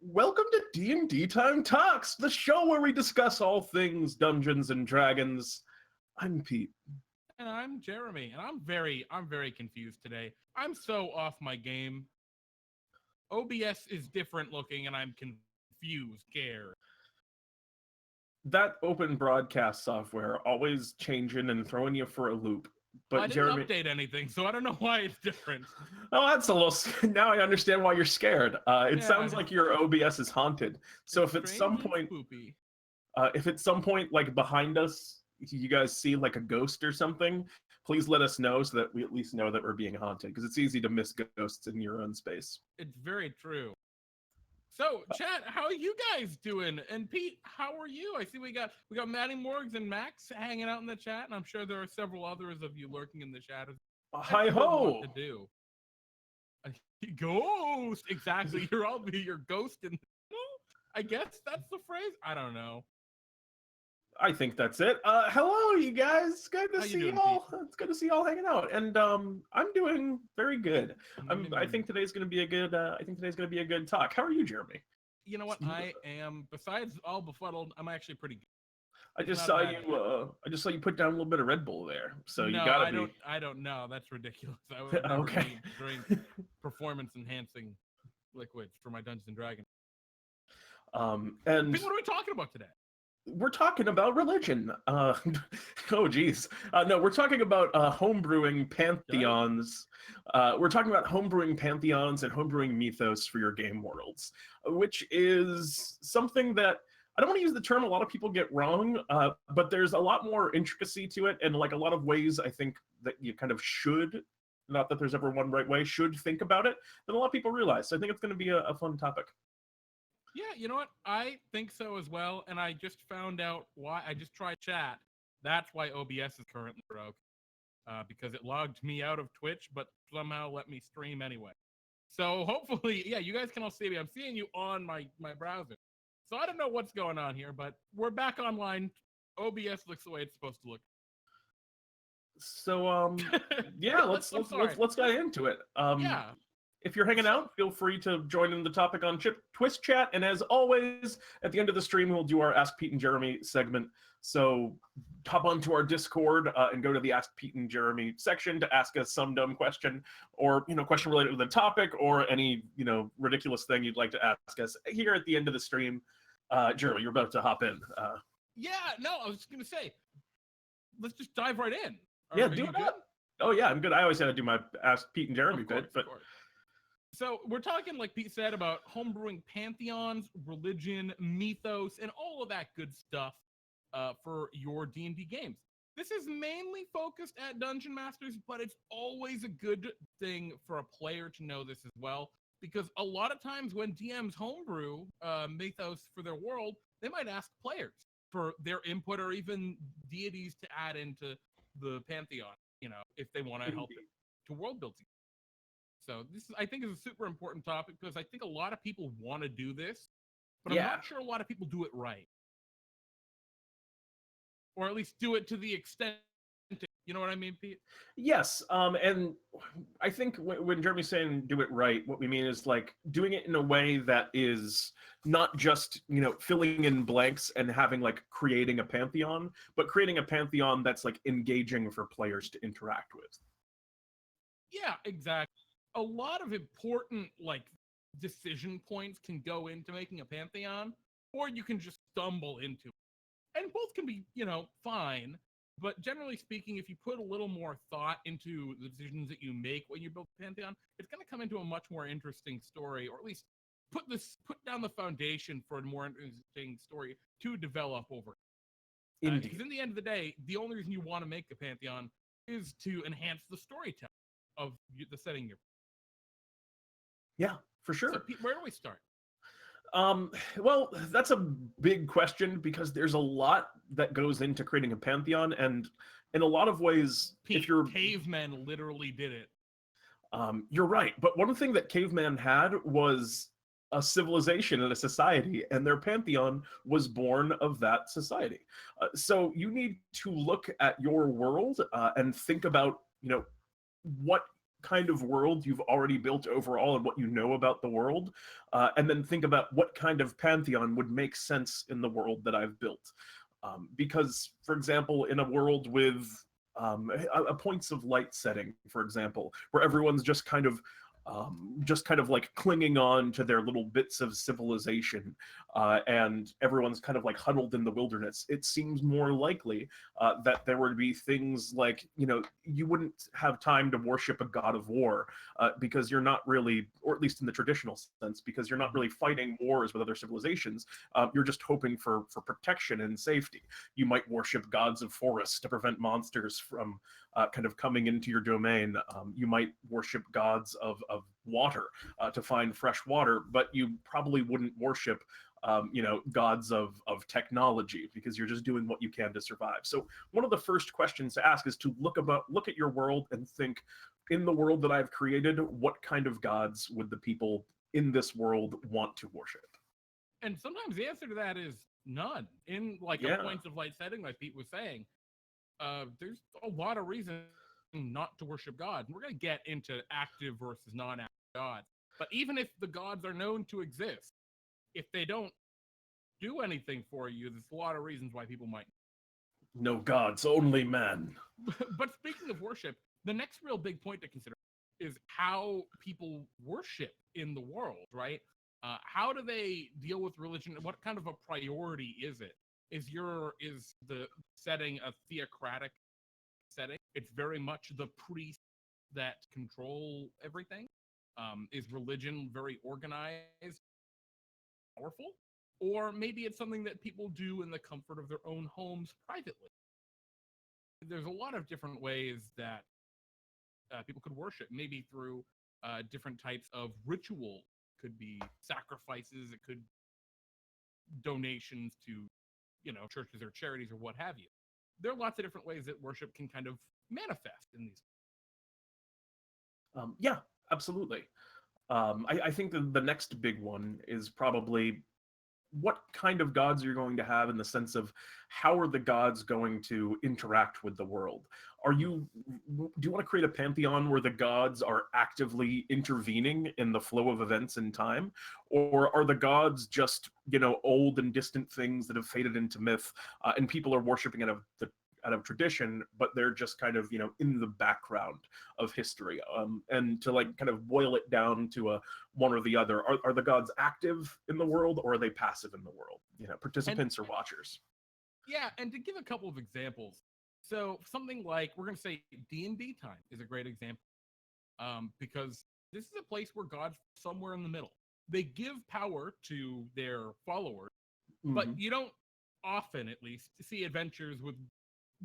welcome to DnDTime Talks, the show where we discuss all things Dungeons and Dragons. I'm Pete. And I'm Jeremy, and I'm very confused today. I'm so off my game. OBS is different looking, and I'm confused, scared. That open broadcast software always changing and throwing you for a loop. But I didn't Jeremy, update anything, so I don't know why it's different. oh, that's a little. Now I understand why you're scared. It sounds like your OBS is haunted. So It's if at some strange and point, spoopy. like behind us, you guys see like a ghost or something, please let us know so that we at least know that we're being haunted, because it's easy to miss ghosts in your own space. It's very true. So, chat, how are you guys doing? And Pete, how are you? I see we got Maddie Morgs and Max hanging out in the chat, and I'm sure there are several others of you lurking in the chat. Hi ho! What to do? Ghost, exactly. I'll be your ghost in. I guess that's the phrase. I don't know. I think that's it. Hello, you guys. Good to see you all. It's good to see you all hanging out, and I'm doing very good. I think today's gonna be a good. I think today's gonna be a good talk. How are you, Jeremy? You know what? I am. Besides all befuddled, I'm actually pretty good. I just saw you. I just saw you put down a little bit of Red Bull there, so no, you gotta be. I don't know. That's ridiculous. I would never Okay. drink performance-enhancing liquids for my Dungeons and Dragons. And Pete, what are we talking about today? We're talking about religion. Oh, geez. No, we're talking about homebrewing pantheons. We're talking about homebrewing pantheons and homebrewing mythos for your game worlds, which is something that I don't want to use the term a lot of people get wrong, but there's a lot more intricacy to it, and like a lot of ways I think that you kind of should, not that there's ever one right way, should think about it than a lot of people realize. So I think it's going to be a fun topic. Yeah, you know what? I think so as well, and I just found out why. I just tried chat. That's why OBS is currently broke, because it logged me out of Twitch, but somehow let me stream anyway. So hopefully, yeah, you guys can all see me. I'm seeing you on my browser. So I don't know what's going on here, but we're back online. OBS looks the way it's supposed to look. So yeah, let's get into it. Yeah. If you're hanging out, feel free to join in the topic on Twist chat. And as always, at the end of the stream, we'll do our Ask Pete and Jeremy segment. So hop onto our Discord and go to the Ask Pete and Jeremy section to ask us some dumb question, or question related to the topic, or any ridiculous thing you'd like to ask us here at the end of the stream. Jeremy, you're about to hop in. Yeah, no, I was just gonna say, let's just dive right in. Yeah, do that. Oh yeah, I'm good. I always had to do my Ask Pete and Jeremy bit, but. So we're talking, like Pete said, about homebrewing pantheons, religion, mythos, and all of that good stuff for your D&D games. This is mainly focused at Dungeon Masters, but it's always a good thing for a player to know this as well, because a lot of times when DMs homebrew mythos for their world, they might ask players for their input or even deities to add into the pantheon, if they want to help it to world building. So this is, I think, is a super important topic, because I think a lot of people want to do this, but I'm not sure a lot of people do it right. Or at least do it to the extent, you know what I mean, Pete? Yes, and I think when Jeremy's saying do it right, what we mean is like doing it in a way that is not just, filling in blanks and having like creating a pantheon, but creating a pantheon that's like engaging for players to interact with. Yeah, exactly. A lot of important decision points can go into making a pantheon, or you can just stumble into it. And both can be, fine. But generally speaking, if you put a little more thought into the decisions that you make when you build a pantheon, it's going to come into a much more interesting story, or at least put down the foundation for a more interesting story to develop over. Because in the end of the day, the only reason you want to make a pantheon is to enhance the storytelling of the setting you're. Yeah, for sure. So, Pete, where do we start? Well, that's a big question, because there's a lot that goes into creating a pantheon, and in a lot of ways, Pete, if you're cavemen literally did it. You're right, but one thing that caveman had was a civilization and a society, and their pantheon was born of that society. So you need to look at your world and think about, what kind of world you've already built overall and what you know about the world, and then think about what kind of pantheon would make sense in the world that I've built. Because, for example, in a world with a points of light setting, for example, where everyone's just kind of like clinging on to their little bits of civilization, and everyone's kind of like huddled in the wilderness, it seems more likely that there would be things like, you wouldn't have time to worship a god of war, because you're not really, or at least in the traditional sense, because you're not really fighting wars with other civilizations. You're just hoping for protection and safety. You might worship gods of forests to prevent monsters from kind of coming into your domain. You might worship gods of water to find fresh water, but you probably wouldn't worship gods of technology, because you're just doing what you can to survive. So one of the first questions to ask is to look at your world and think, in the world that I've created, what kind of gods would the people in this world want to worship? And sometimes the answer to that is none. In like a Yeah. points of light setting, like Pete was saying, there's a lot of reasons not to worship God. And we're going to get into active versus non-active gods. But even if the gods are known to exist, if they don't do anything for you, there's a lot of reasons why people might. No gods, only men. But speaking of worship, the next real big point to consider is how people worship in the world, right? How do they deal with religion? What kind of a priority is it? Is the setting a theocratic setting? It's very much the priests that control everything. Is religion very organized, powerful? Or maybe it's something that people do in the comfort of their own homes privately. There's a lot of different ways that people could worship, maybe through different types of ritual. Could be sacrifices, it could donations to churches or charities or what have you. There are lots of different ways that worship can kind of manifest in these. Yeah, absolutely. I think the next big one is probably what kind of gods you're going to have, in the sense of how are the gods going to interact with the world. Do you want to create a pantheon where the gods are actively intervening in the flow of events in time, or are the gods just old and distant things that have faded into myth, and people are worshiping out of tradition, but they're just kind of in the background of history? And to like kind of boil it down to one or the other, are the gods active in the world, or are they passive in the world, participants or watchers? Yeah, and to give a couple of examples, so something like, we're going to say DnDTime is a great example, because this is a place where God's somewhere in the middle. They give power to their followers, but you don't often, at least, see adventures with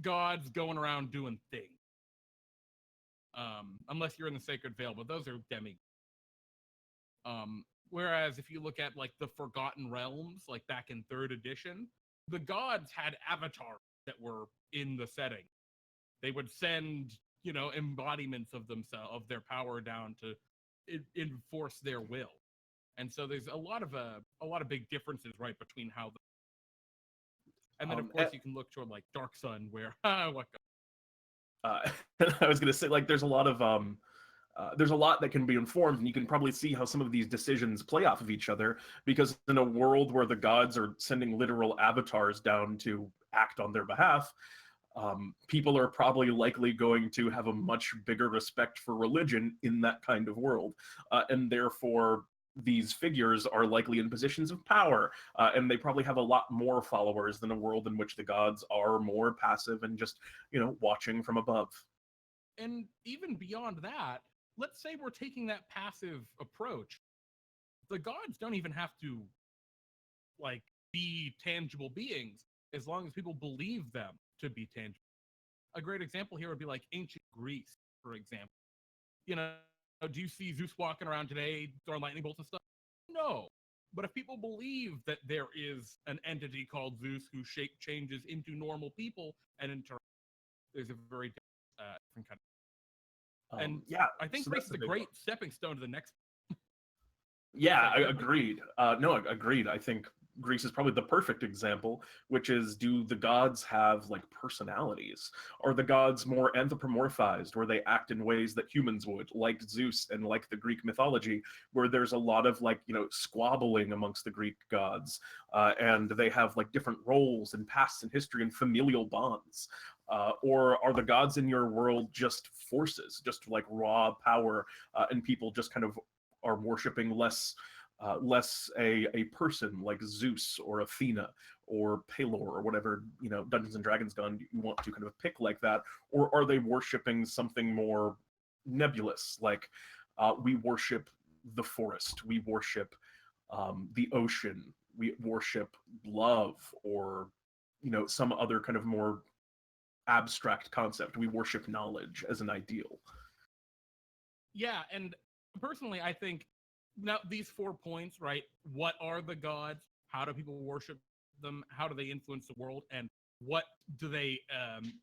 gods going around doing things. Unless you're in the Sacred Vale, but those are demi. Whereas if you look at like the Forgotten Realms, like back in 3rd edition, the gods had avatars that were in the setting. They would send, embodiments of themselves, of their power down to enforce their will. And so there's a lot of big differences, right, between how the. And then of course you can look toward like Dark Sun, where what. I was gonna say, like, there's a lot that can be informed, and you can probably see how some of these decisions play off of each other, because in a world where the gods are sending literal avatars down to act on their behalf, people are probably likely going to have a much bigger respect for religion in that kind of world, and therefore these figures are likely in positions of power, and they probably have a lot more followers than a world in which the gods are more passive and just watching from above. And even beyond that, let's say we're taking that passive approach. The gods don't even have to like be tangible beings, as long as people believe them to be tangible. A great example here would be like ancient Greece, for example. Do you see Zeus walking around today throwing lightning bolts and stuff? No. But if people believe that there is an entity called Zeus who changes into normal people and there's a very different kind of. And yeah, I think so Greece that's is a great stepping stone to the next. Yeah, agreed. No, agreed. I think Greece is probably the perfect example, which is, do the gods have like personalities? Are the gods more anthropomorphized, where they act in ways that humans would, like Zeus and like the Greek mythology, where there's a lot of like, squabbling amongst the Greek gods, and they have like different roles and pasts in history and familial bonds? Or are the gods in your world just forces, just like raw power, and people just kind of are worshiping less a person like Zeus or Athena or Pelor or whatever Dungeons and Dragons gun you want to kind of pick like that, or are they worshiping something more nebulous, like we worship the forest, we worship the ocean, we worship love, or some other kind of more abstract concept, we worship knowledge as an ideal. Yeah, and personally, I think now these 4 points, right? What are the gods? How do people worship them? How do they influence the world? And what do they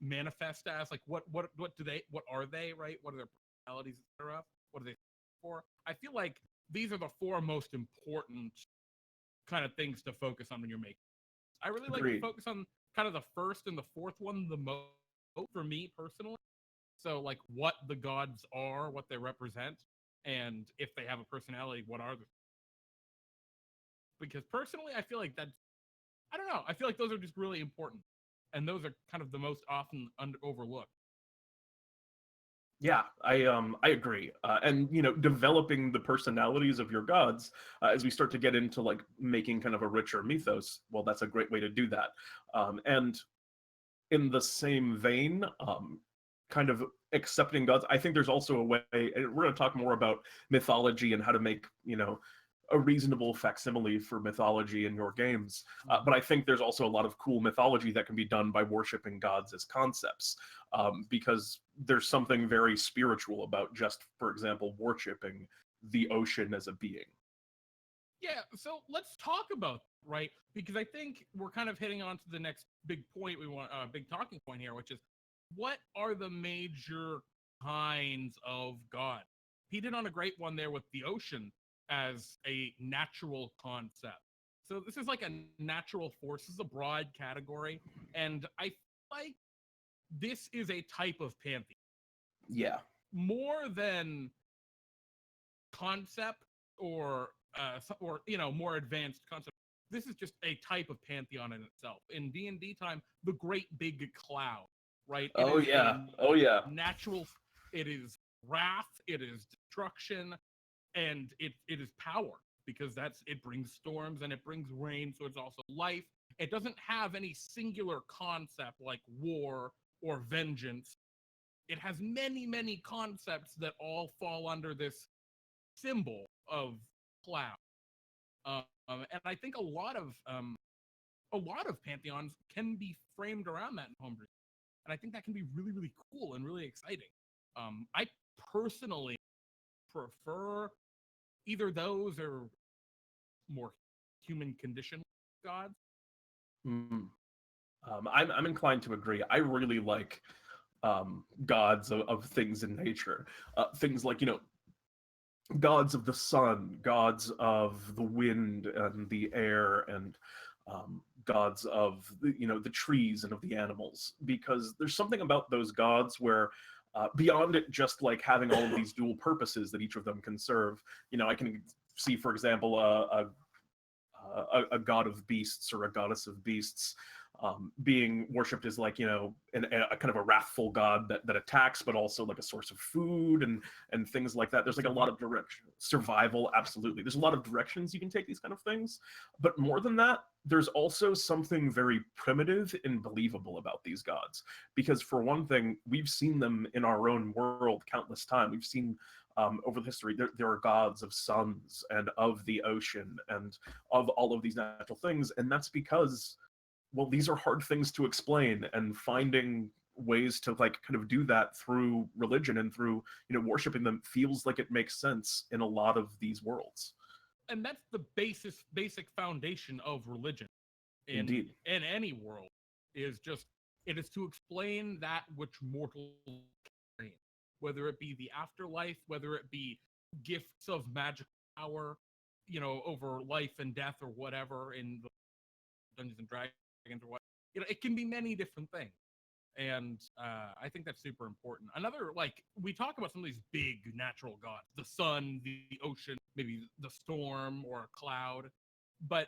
manifest as? Like, what are they? Right? What are their personalities, etc.? What are they for? I feel like these are the 4 most important kind of things to focus on when you're making. I really like to Agreed. focus on kind of the first and the fourth one the most for me personally. So, like, what the gods are, what they represent, and if they have a personality, what are they? Because personally, I feel like that's, I don't know, I feel like those are just really important, and those are kind of the most often overlooked. Yeah, I agree, and developing the personalities of your gods, as we start to get into like making kind of a richer mythos. Well, that's a great way to do that, and in the same vein, kind of accepting gods. I think there's also a way, and we're going to talk more about mythology and how to make a reasonable facsimile for mythology in your games. But I think there's also a lot of cool mythology that can be done by worshiping gods as concepts, because there's something very spiritual about just, for example, worshiping the ocean as a being. Yeah, so let's talk about, right, because I think we're kind of hitting on to the next big point we want, big talking point here, which is what are the major kinds of God? He did on a great one there with the ocean as a natural concept. So this is like a natural force. This is a broad category, and I feel like this is a type of pantheon Yeah. more than concept or more advanced concept. This is just a type of pantheon in itself. In D&D time, the great big cloud, right? It Oh is yeah. a Oh yeah. natural, it is wrath, it is destruction, and it is power, because it brings storms and it brings rain, so it's also life. It doesn't have any singular concept like war or vengeance. It has many concepts that all fall under this symbol of cloud. And I think a lot of pantheons can be framed around that in homebrew, and I think that can be really cool and really exciting. I personally prefer either those or more human condition gods. Mm. I'm inclined to agree. I really like gods of things in nature, things like gods of the sun, gods of the wind and the air, and gods of the trees and of the animals, because there's something about those gods where, beyond it just like having all of these dual purposes that each of them can serve. I can see, for example, a god of beasts or a goddess of beasts, being worshipped as like a kind of a wrathful god that attacks, but also like a source of food and things like that. There's like a lot of direction, survival, absolutely. There's a lot of directions you can take these kind of things, but more than that, there's also something very primitive and believable about these gods, because for one thing, we've seen them in our own world countless times. We've seen, over the history, there are gods of suns and of the ocean and of all of these natural things, and that's because, well, these are hard things to explain, and finding ways to like kind of do that through religion and through worshiping them feels like it makes sense in a lot of these worlds. And that's the basic foundation of religion in Indeed. any world, is just, it is to explain that which mortals experience, whether it be the afterlife, whether it be gifts of magic power, over life and death or whatever in the Dungeons and Dragons or what. It can be many different things. And I think that's super important. Another, like, we talk about some of these big natural gods, the sun, the ocean, maybe the storm or a cloud. But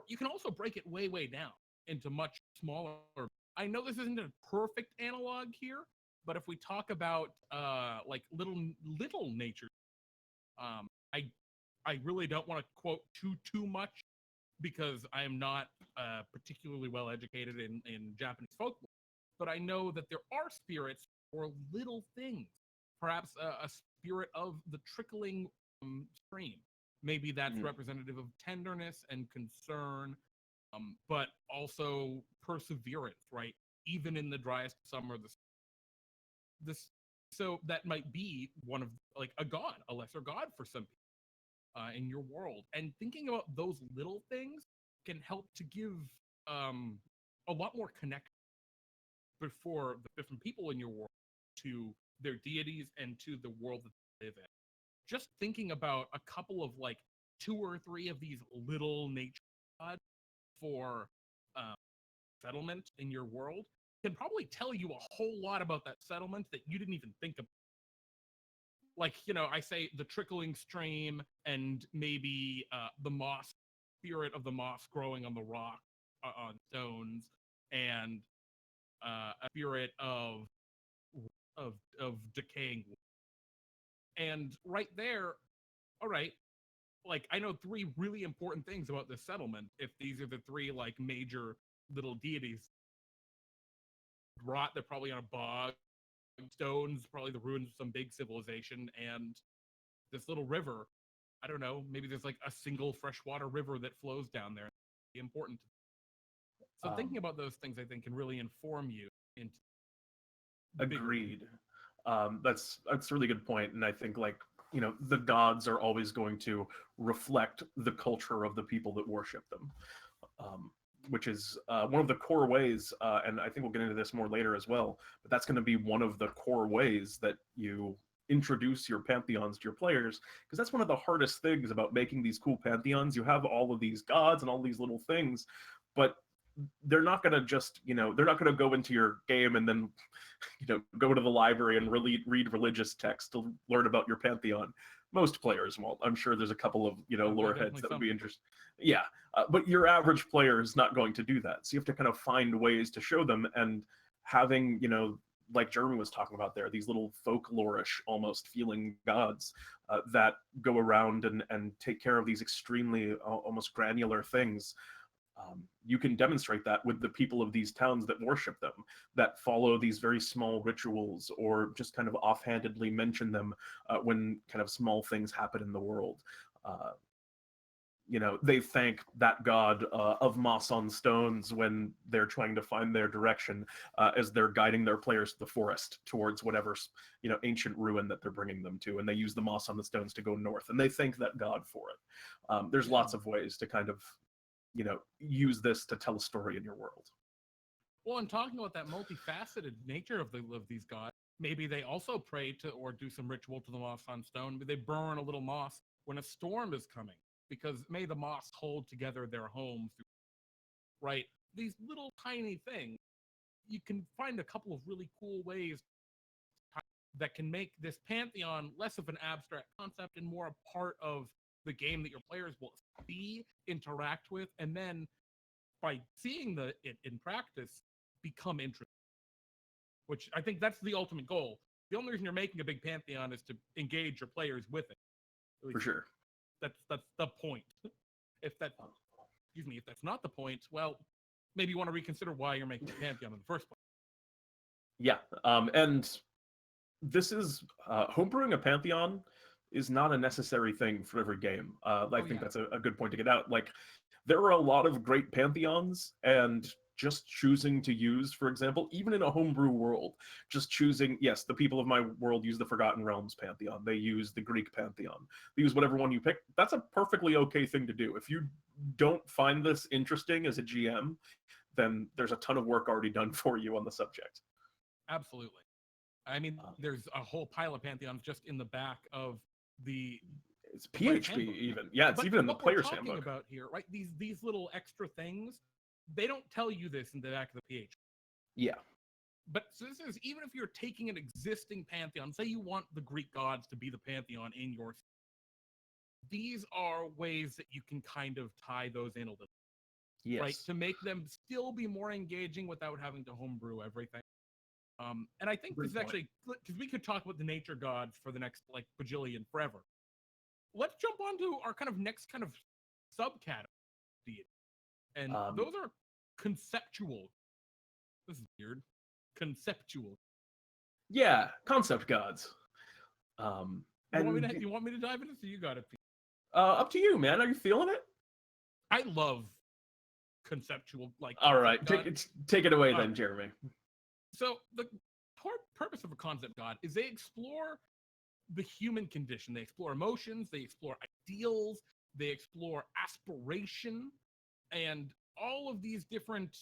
you can also break it way, way down into much smaller. I know this isn't a perfect analog here, but if we talk about like little nature, I really don't want to quote too much because I am not particularly well educated in Japanese folklore. But I know that there are spirits or little things, perhaps a spirit of the trickling stream. Maybe that's representative of tenderness and concern, but also perseverance, right? Even in the driest summer, so that might be one of like a god, a lesser god for some people in your world. And thinking about those little things can help to give a lot more connection before the different people in your world to their deities and to the world that they live in. Just thinking about a couple of like 2 or 3 of these little nature gods for settlement in your world can probably tell you a whole lot about that settlement that you didn't even think of. Like, I say the trickling stream and maybe the moss, spirit of the moss growing on the rock, on stones, and a spirit of decaying wood. And right there, all right, like I know 3 really important things about this settlement. If these are the 3 like major little deities, rot, they're probably on a bog. Stones, probably the ruins of some big civilization, and this little river. I don't know. Maybe there's like a single freshwater river that flows down there. Important. So thinking about those things, I think, can really inform you into. Agreed. That's a really good point, and I think like the gods are always going to reflect the culture of the people that worship them, which is one of the core ways, and I think we'll get into this more later as well. But that's going to be one of the core ways that you introduce your pantheons to your players, because that's one of the hardest things about making these cool pantheons. You have all of these gods and all these little things, but they're not going to just they're not going to go into your game and then go to the library and really read religious text to learn about your pantheon. Most players won't. I'm sure there's a couple of lore heads that would be interested. Yeah, but your average player is not going to do that, so you have to kind of find ways to show them. And having like Jeremy was talking about there, these little folklorish almost feeling gods that go around and take care of these extremely almost granular things. You can demonstrate that with the people of these towns that worship them, that follow these very small rituals, or just kind of offhandedly mention them when kind of small things happen in the world. They thank that god of moss on stones when they're trying to find their direction as they're guiding their players to the forest towards whatever ancient ruin that they're bringing them to, and they use the moss on the stones to go north, and they thank that god for it. There's lots of ways to kind of use this to tell a story in your world. Well, and talking about that multifaceted nature of these gods, maybe they also pray to or do some ritual to the moss on stone. Maybe they burn a little moss when a storm is coming, because may the moss hold together their home. Right? These little tiny things, you can find a couple of really cool ways that can make this pantheon less of an abstract concept and more a part of the game that your players will see, interact with, and then by seeing it in practice, become interested. Which I think that's the ultimate goal. The only reason you're making a big pantheon is to engage your players with it. For sure. That's the point. If that's not the point, well, maybe you want to reconsider why you're making a pantheon in the first place. Yeah, and this is homebrewing a pantheon is not a necessary thing for every game. I think that's a good point to get out. Like, there are a lot of great pantheons, and just choosing to use, for example, even in a homebrew world, just choosing, yes, the people of my world use the Forgotten Realms pantheon, they use the Greek pantheon, they use whatever one you pick. That's a perfectly okay thing to do. If you don't find this interesting as a GM, then there's a ton of work already done for you on the subject. Absolutely. I mean, there's a whole pile of pantheons just in the back of the It's the player's PHP handbook. even. Yeah, it's But even in the what we're player's talking handbook. about here, right? These little extra things, they don't tell you this in the back of the PHP. Yeah. But so this is even if you're taking an existing pantheon, say you want the Greek gods to be the pantheon in your, these are ways that you can kind of tie those in a little, right? Yes. To make them still be more engaging without having to homebrew everything. And I think Great this is point. actually, because we could talk about the nature gods for the next like bajillion forever. Let's jump on to our kind of next kind of subcategory. And those are conceptual. This is weird. Conceptual. Yeah, concept gods. You want And me to dive into this? You got it. up to you, man. Are you feeling it? I love conceptual like. All right, concept take it away All then, right. Jeremy. So the purpose of a concept god is they explore the human condition. They explore emotions. They explore ideals. They explore aspiration, and all of these different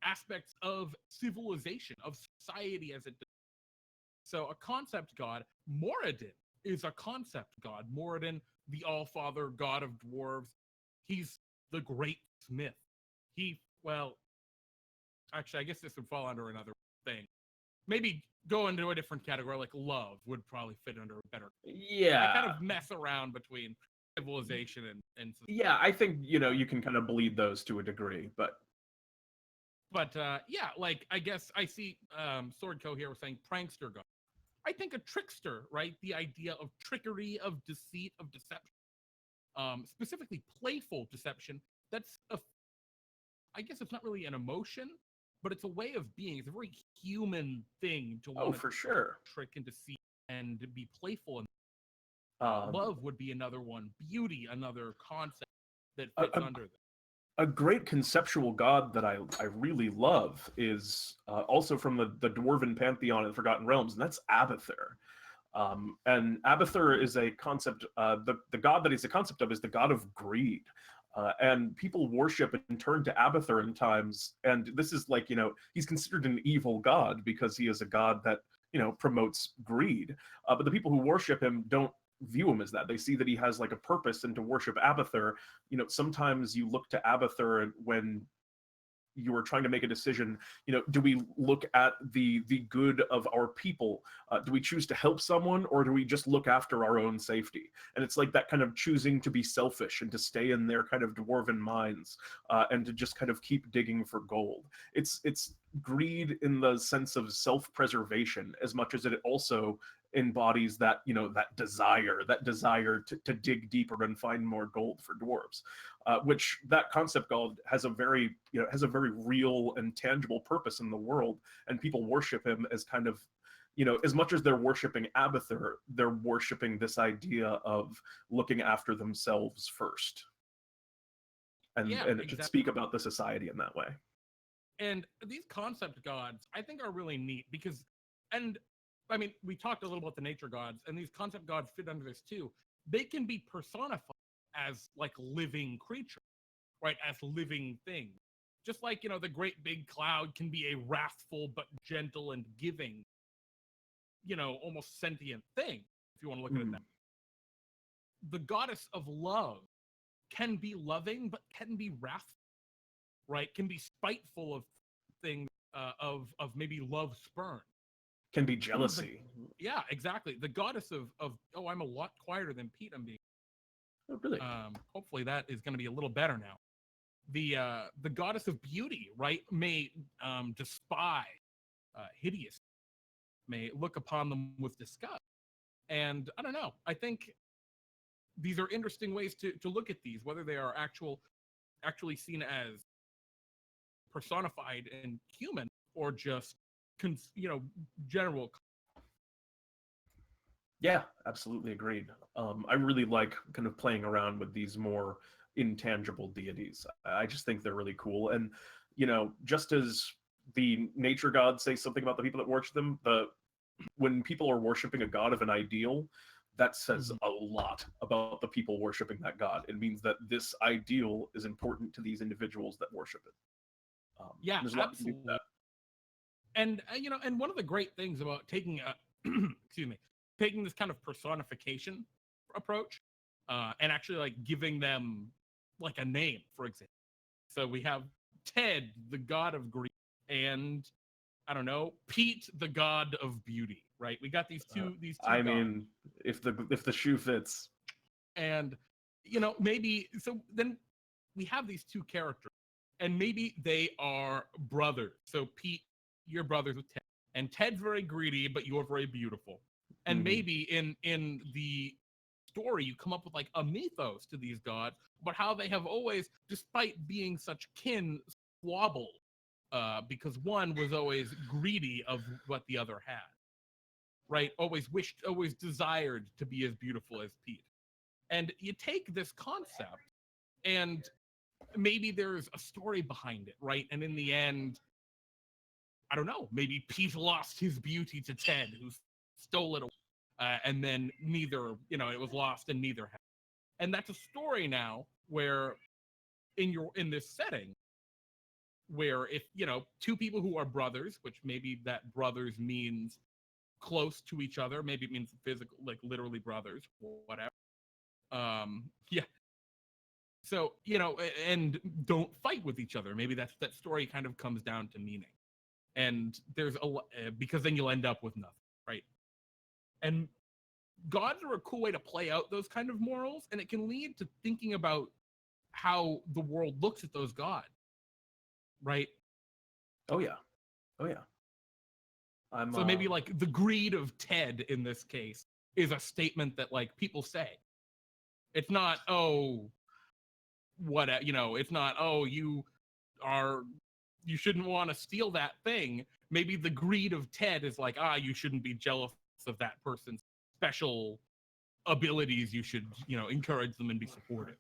aspects of civilization, of society as it. So a concept god, Moradin, is a concept god. Moradin, the all-father god of dwarves. He's the great smith. Well, actually, I guess this would fall under another thing. Maybe go into a different category, like love would probably fit under a better. Yeah. I kind of mess around between civilization and yeah, I think you can kind of bleed those to a degree, but yeah, like I guess I see Swordco here was saying prankster god. I think a trickster, right? The idea of trickery, of deceit, of deception, specifically playful deception. That's I guess it's not really an emotion, but it's a way of being. It's a very human thing to want to for sure. trick and deceive and be playful. And Um, love would be another one. Beauty, another concept that a, fits a, under that. a great conceptual god that I really love is also from the dwarven pantheon in Forgotten Realms, and that's Abathur. And Abathur is a concept. The god that he's a concept of is the god of greed. And people worship and turn to Abathur in times, and this is like he's considered an evil god because he is a god that promotes greed. But the people who worship him don't view him as that. They see that he has like a purpose, and to worship Abathur, sometimes you look to Abathur when you are trying to make a decision. Do we look at the good of our people? Do we choose to help someone, or do we just look after our own safety? And it's like that kind of choosing to be selfish and to stay in their kind of dwarven minds, and to just kind of keep digging for gold. It's greed in the sense of self-preservation as much as it also embodies that that desire to dig deeper and find more gold for dwarves, which that concept god has a very real and tangible purpose in the world, and people worship him as kind of as much as they're worshiping Abathur, they're worshiping this idea of looking after themselves first, and Exactly. to speak about the society in that way. And these concept gods, I think, are really neat because, and I mean, we talked a little about the nature gods, and these concept gods fit under this too. They can be personified as like living creatures, right? As living things. Just like, the great big cloud can be a wrathful but gentle and giving, almost sentient thing, if you want to look at it that. The goddess of love can be loving, but can be wrathful, right? Can be spiteful of things, of maybe love spurn. Can be jealousy. Yeah, exactly. The goddess of I'm a lot quieter than Pete. I'm being. Oh, really? Hopefully that is going to be a little better now. The goddess of beauty, right, may despise hideous, may look upon them with disgust. And I don't know. I think these are interesting ways to look at these, whether they are actually seen as personified and human, or just general. Yeah, absolutely agreed. I really like kind of playing around with these more intangible deities. I just think they're really cool. And, just as the nature gods say something about the people that worship them, when people are worshiping a god of an ideal, that says a lot about the people worshiping that god. It means that this ideal is important to these individuals that worship it. Yeah, there's a lot absolutely. to do with that. And and one of the great things about taking a excuse me, taking this kind of personification approach, and actually like giving them like a name, for example. So we have Ted, the god of greed, and I don't know, Pete, the god of beauty. Right? We got these two I gods. mean, if the shoe fits. And maybe so then we have these two characters, and maybe they are brothers. So Pete, you're brothers with Ted, and Ted's very greedy, but you're very beautiful. And maybe in the story you come up with like a mythos to these gods, but how they have always, despite being such kin, squabbled, because one was always greedy of what the other had, right? Always desired to be as beautiful as Pete. And you take this concept, and maybe there's a story behind it, right? And in the end, I don't know, maybe Pete lost his beauty to Ted, who stole it away. And then neither, it was lost and neither had. And that's a story now where in this setting, where if, two people who are brothers, which maybe that brothers means close to each other, maybe it means physical, like literally brothers, or whatever. Yeah. So, and don't fight with each other. Maybe that story kind of comes down to meaning. And there's because then you'll end up with nothing, right? And gods are a cool way to play out those kind of morals, and it can lead to thinking about how the world looks at those gods, right? Oh yeah. So maybe like the greed of Ted in this case is a statement that like people say. It's not, oh, what, it's not, oh, you shouldn't want to steal that thing. Maybe the greed of Ted is like, you shouldn't be jealous of that person's special abilities. You should, encourage them and be supportive.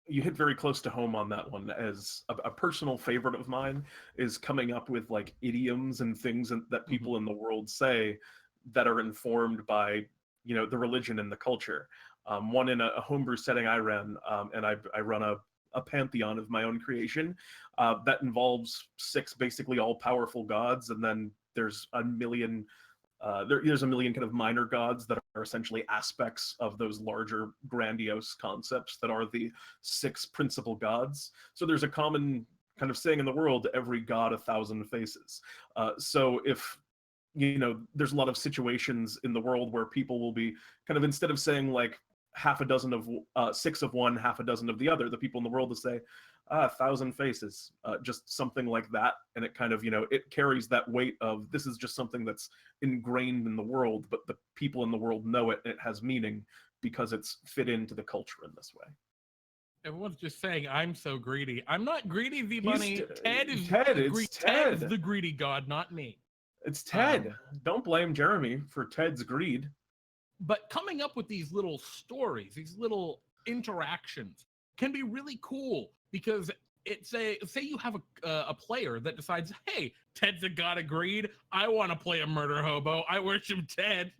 You hit very close to home on that one. As a personal favorite of mine is coming up with like idioms and things that people in the world say that are informed by, the religion and the culture. One in a homebrew setting I ran, and I run a pantheon of my own creation that involves 6 basically all-powerful gods, and then there's a million there's a million kind of minor gods that are essentially aspects of those larger grandiose concepts that are the 6 principal gods. So there's a common kind of saying in the world, every god 1,000 faces. So if there's a lot of situations in the world where people will be kind of, instead of saying like half a dozen of 6 of one, half a dozen of the other, the people in the world will say 1,000 faces, just something like that. And it kind of, it carries that weight of, this is just something that's ingrained in the world, but the people in the world know it, and it has meaning because it's fit into the culture in this way. Everyone's just saying I'm so greedy. I'm not greedy, V-Bunny. Ted is the greedy god, not me. It's Ted. Don't blame Jeremy for Ted's greed. But coming up with these little stories, these little interactions can be really cool, because say you have a player that decides, hey, Ted's a god of greed. I want to play a murder hobo. I worship Ted.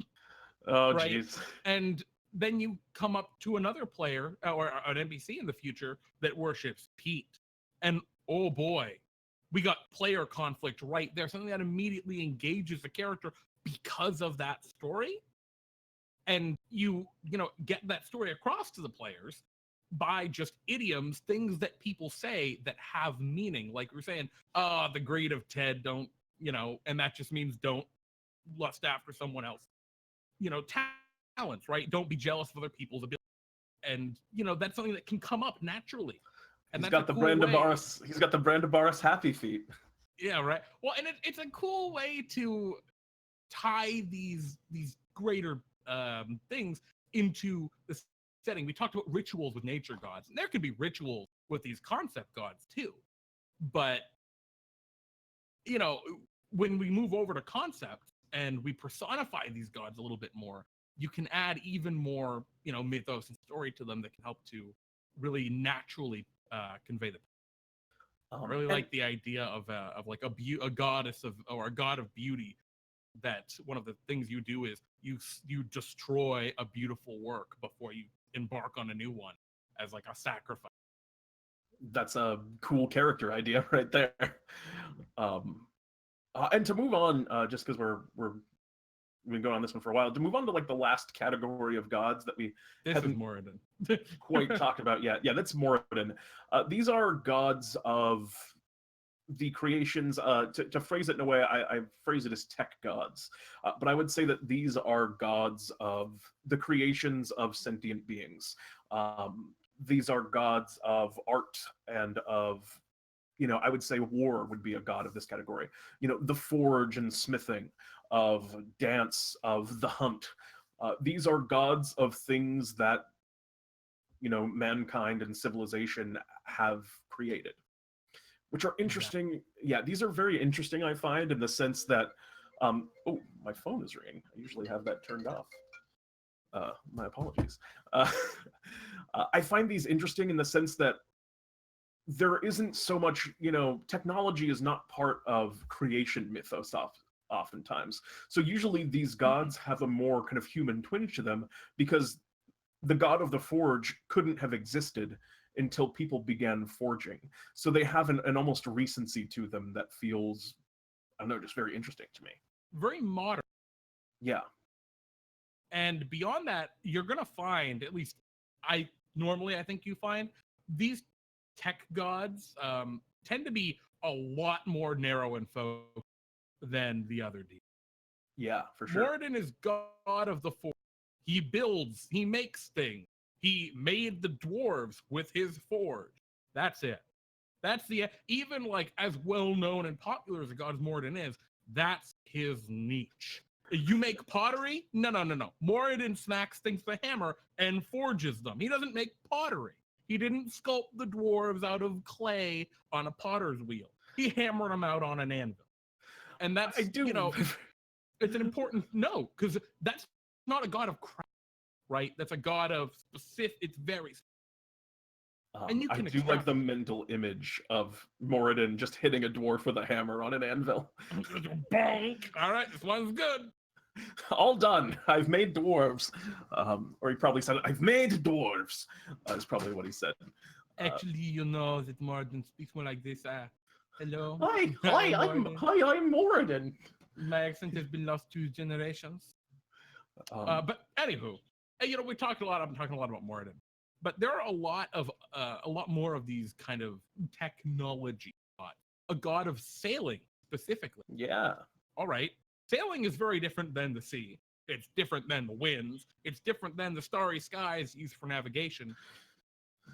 Oh, right? jeez. And then you come up to another player or an NPC in the future that worships Pete. And oh boy, we got player conflict right there. Something that immediately engages the character because of that story. And you get that story across to the players by just idioms, things that people say that have meaning. Like we're saying, the greed of Ted, don't, and that just means don't lust after someone else. Talents, right? Don't be jealous of other people's abilities. And, that's something that can come up naturally. And he's got the Branda Boris happy feet. Yeah, right. Well, and it's a cool way to tie these greater things into the setting. We talked about rituals with nature gods, and there could be rituals with these concept gods too. But when we move over to concepts and we personify these gods a little bit more, you can add even more mythos and story to them that can help to really naturally convey the. I really like the idea of like a goddess or a god of beauty. That one of the things you do is you destroy a beautiful work before you embark on a new one as like a sacrifice. That's a cool character idea right there. And to move on, just because we're we've been going on this one for a while. To move on to like the last category of gods that we This haven't is Moradin. quite talked about yet. Yeah, that's Moradin. These are gods of the creations. To phrase it in a way, I phrase it as tech gods, but I would say that these are gods of the creations of sentient beings. These are gods of art and of, I would say war would be a god of this category. The forge and smithing, of dance, of the hunt. These are gods of things that, mankind and civilization have created, which are interesting. Yeah, these are very interesting, I find, in the sense that, oh, my phone is ringing. I usually have that turned off. My apologies. I find these interesting in the sense that there isn't so much, technology is not part of creation mythos oftentimes. So usually these gods have a more kind of human twinge to them, because the god of the forge couldn't have existed until people began forging. So they have an almost recency to them that feels, I don't know, just very interesting to me. Very modern. Yeah. And beyond that, you're going to find, at least I think you find, these tech gods tend to be a lot more narrow and focused than the other deities. Yeah, for sure. Moradin is god of the forge. He builds, he makes things. He made the dwarves with his forge. That's it. That's even like as well known and popular as the god Moradin is, that's his niche. You make pottery? No. Moradin smacks things with a hammer and forges them. He doesn't make pottery. He didn't sculpt the dwarves out of clay on a potter's wheel. He hammered them out on an anvil. And that's, it's an important note, because that's not a god of craft, right? That's a god of specific, it's very and you can like the mental image of Moradin just hitting a dwarf with a hammer on an anvil. All right, this one's good. All done. I've made dwarves. Or he probably said, I've made dwarves. That's probably what he said. Actually, that Moradin speaks more like this. Hello. Hi, I'm Moradin. My accent has been lost to generations. But anywho, we talked a lot. I'm talking a lot about Moradin, but there are a lot more of these kind of technology gods. A god of sailing specifically. Yeah. All right. Sailing is very different than the sea. It's different than the winds. It's different than the starry skies used for navigation.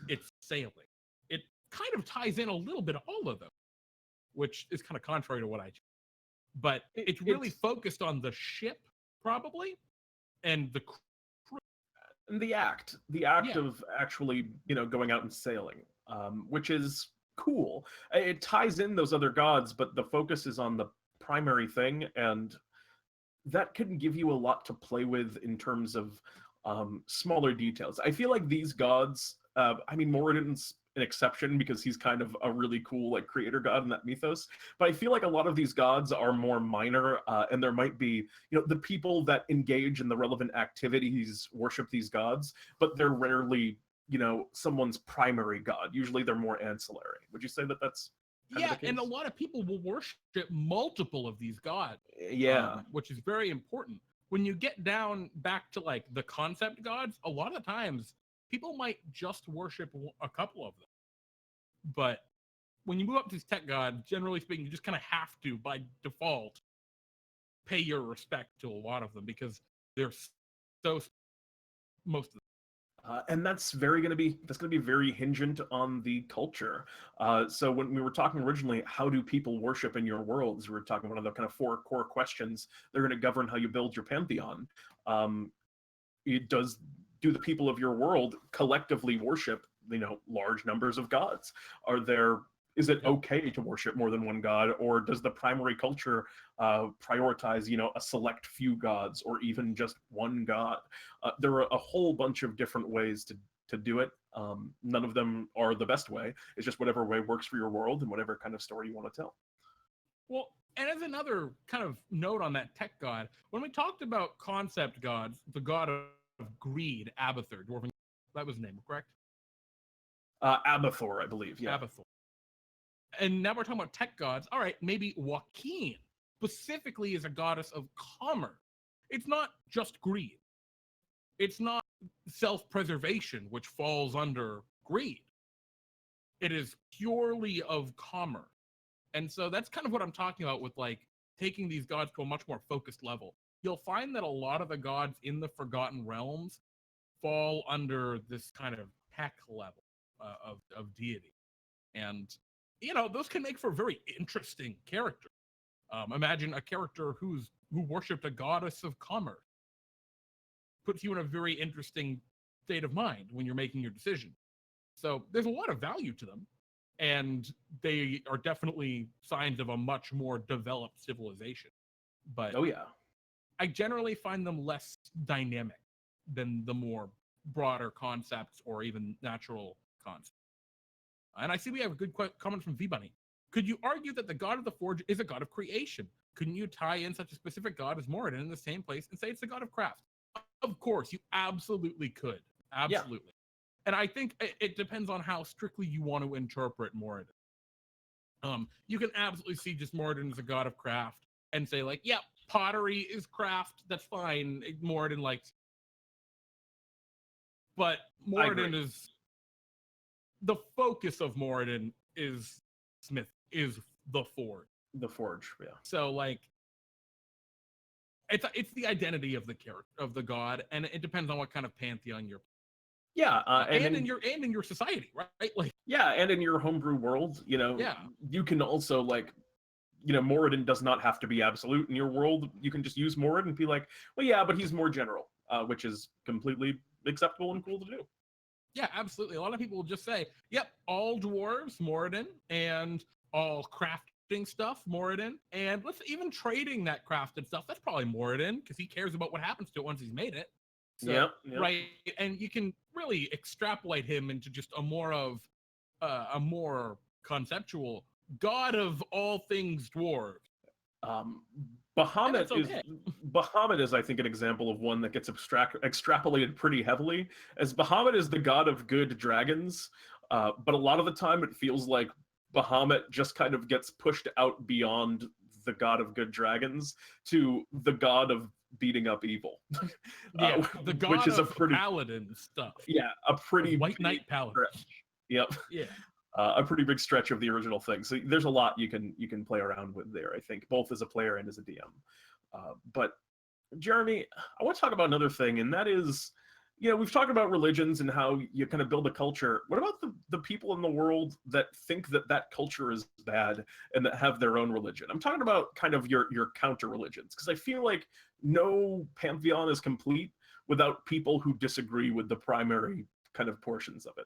It's sailing. It kind of ties in a little bit of all of them, which is kind of contrary to what I do. But it's really focused on the ship, probably, and the crew. And the act of actually, going out and sailing, which is cool. It ties in those other gods, but the focus is on the primary thing, and that can give you a lot to play with in terms of smaller details. I feel like these gods, Moradin's an exception because he's kind of a really cool like creator god in that mythos, but I feel like a lot of these gods are more minor, and there might be, the people that engage in the relevant activities worship these gods, but they're rarely, someone's primary god. Usually they're more ancillary. Would you say that that's and a lot of people will worship multiple of these gods. Yeah. Which is very important. When you get down back to like the concept gods, a lot of times people might just worship a couple of them. But when you move up to these tech gods, generally speaking, you just kind of have to, by default, pay your respect to a lot of them because they're so most of them. And that's going to be very hingent on the culture. So when we were talking originally, how do people worship in your worlds? We were talking one of the kind of 4 core questions. They're going to govern how you build your pantheon. Do the people of your world collectively worship, large numbers of gods? Is it okay to worship more than one god, or does the primary culture prioritize, a select few gods, or even just one god? There are a whole bunch of different ways to do it. None of them are the best way. It's just whatever way works for your world and whatever kind of story you want to tell. Well, and as another kind of note on that tech god, when we talked about concept gods, the god of greed, Abathur, dwarven, that was his name, correct? Abathur, I believe. Yeah. Abathur. And now we're talking about tech gods. All right, maybe Joaquin specifically is a goddess of commerce. it's not just greed. It's not self-preservation, which falls under greed. It is purely of commerce. And so that's kind of what I'm talking about with like taking these gods to a much more focused level. You'll find that a lot of the gods in the Forgotten Realms fall under this kind of tech level of deity. And, you know, those can make for very interesting characters. Imagine a character who worshipped a goddess of commerce. Puts you in a very interesting state of mind when you're making your decision. So there's a lot of value to them. And they are definitely signs of a much more developed civilization. But Oh yeah. I generally find them less dynamic than the more broader concepts or even natural concepts. And I see we have a good comment from V-Bunny. Could you argue that the god of the forge is a god of creation? Couldn't you tie in such a specific god as Moradin in the same place and say it's the god of craft? Of course, you absolutely could. Absolutely. Yeah. And I think it depends on how strictly you want to interpret Moradin. You can absolutely see just Moradin as a god of craft and say like, yeah, pottery is craft. That's fine. Moradin likes. But Moradin is the focus of Moradin is Smith, is the forge. The forge, yeah. So like, it's the identity of the character of the god, and it depends on what kind of pantheon you're. Yeah, and in your society, right? Like, yeah, and in your homebrew world, you know, yeah, you can also like, you know, Moradin does not have to be absolute in your world. You can just use Moradin and be like, well, yeah, but he's more general, which is completely acceptable and cool to do. Yeah, absolutely. A lot of people will just say, yep, all dwarves, Moradin, and all crafting stuff, Moradin, and let's even trading that crafted stuff, that's probably Moradin, because he cares about what happens to it once he's made it. So, yep. Right, and you can really extrapolate him into just a more conceptual god of all things dwarves. Bahamut is, I think, an example of one that gets extrapolated pretty heavily, as Bahamut is the god of good dragons, but a lot of the time it feels like Bahamut just kind of gets pushed out beyond the god of good dragons to the god of beating up evil. Yeah, the god which is of a pretty paladin stuff. Yeah, a pretty White Knight paladin. Yep. Yeah. A pretty big stretch of the original thing. So there's a lot you can play around with there, I think, both as a player and as a DM. But Jeremy, I want to talk about another thing, and that is, you know, we've talked about religions and how you kind of build a culture. What about the people in the world that think that culture is bad and that have their own religion? I'm talking about kind of your counter religions, because I feel like no pantheon is complete without people who disagree with the primary kind of portions of it.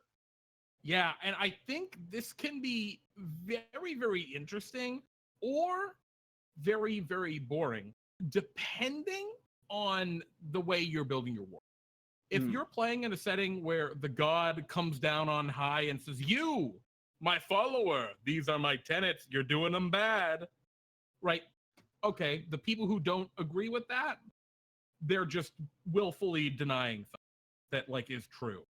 Yeah, and I think this can be very, very interesting or very, very boring, depending on the way you're building your world. If you're playing in a setting where the god comes down on high and says, you, my follower, these are my tenets, you're doing them bad, right? Okay, the people who don't agree with that, they're just willfully denying something that like is true.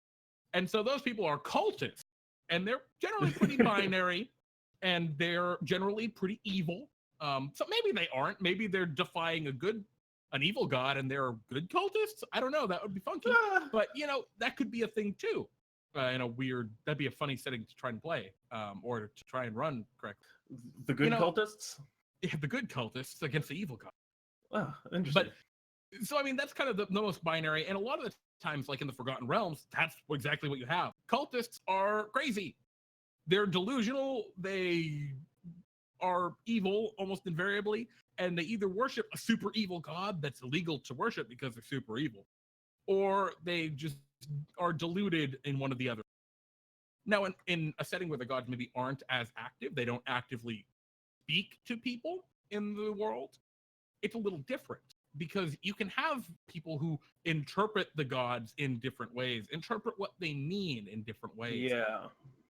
And so those people are cultists, and they're generally pretty binary, and they're generally pretty evil. So maybe they aren't. Maybe they're defying an evil god, and they're good cultists. I don't know. That would be funky. But, you know, that could be a thing, too. That'd be a funny setting to try and play, or to try and run correctly. The good cultists? Yeah, the good cultists against the evil god. Oh, interesting. But, so, I mean, that's kind of the most binary, and a lot of the times, like in the Forgotten Realms, that's exactly what you have. Cultists are crazy. They're delusional. They are evil almost invariably, and they either worship a super evil god that's illegal to worship because they're super evil, or they just are deluded in one or the other. Now, in a setting where the gods maybe aren't as active, they don't actively speak to people in the world, it's a little different, because you can have people who interpret the gods in different ways, interpret what they mean in different ways. Yeah.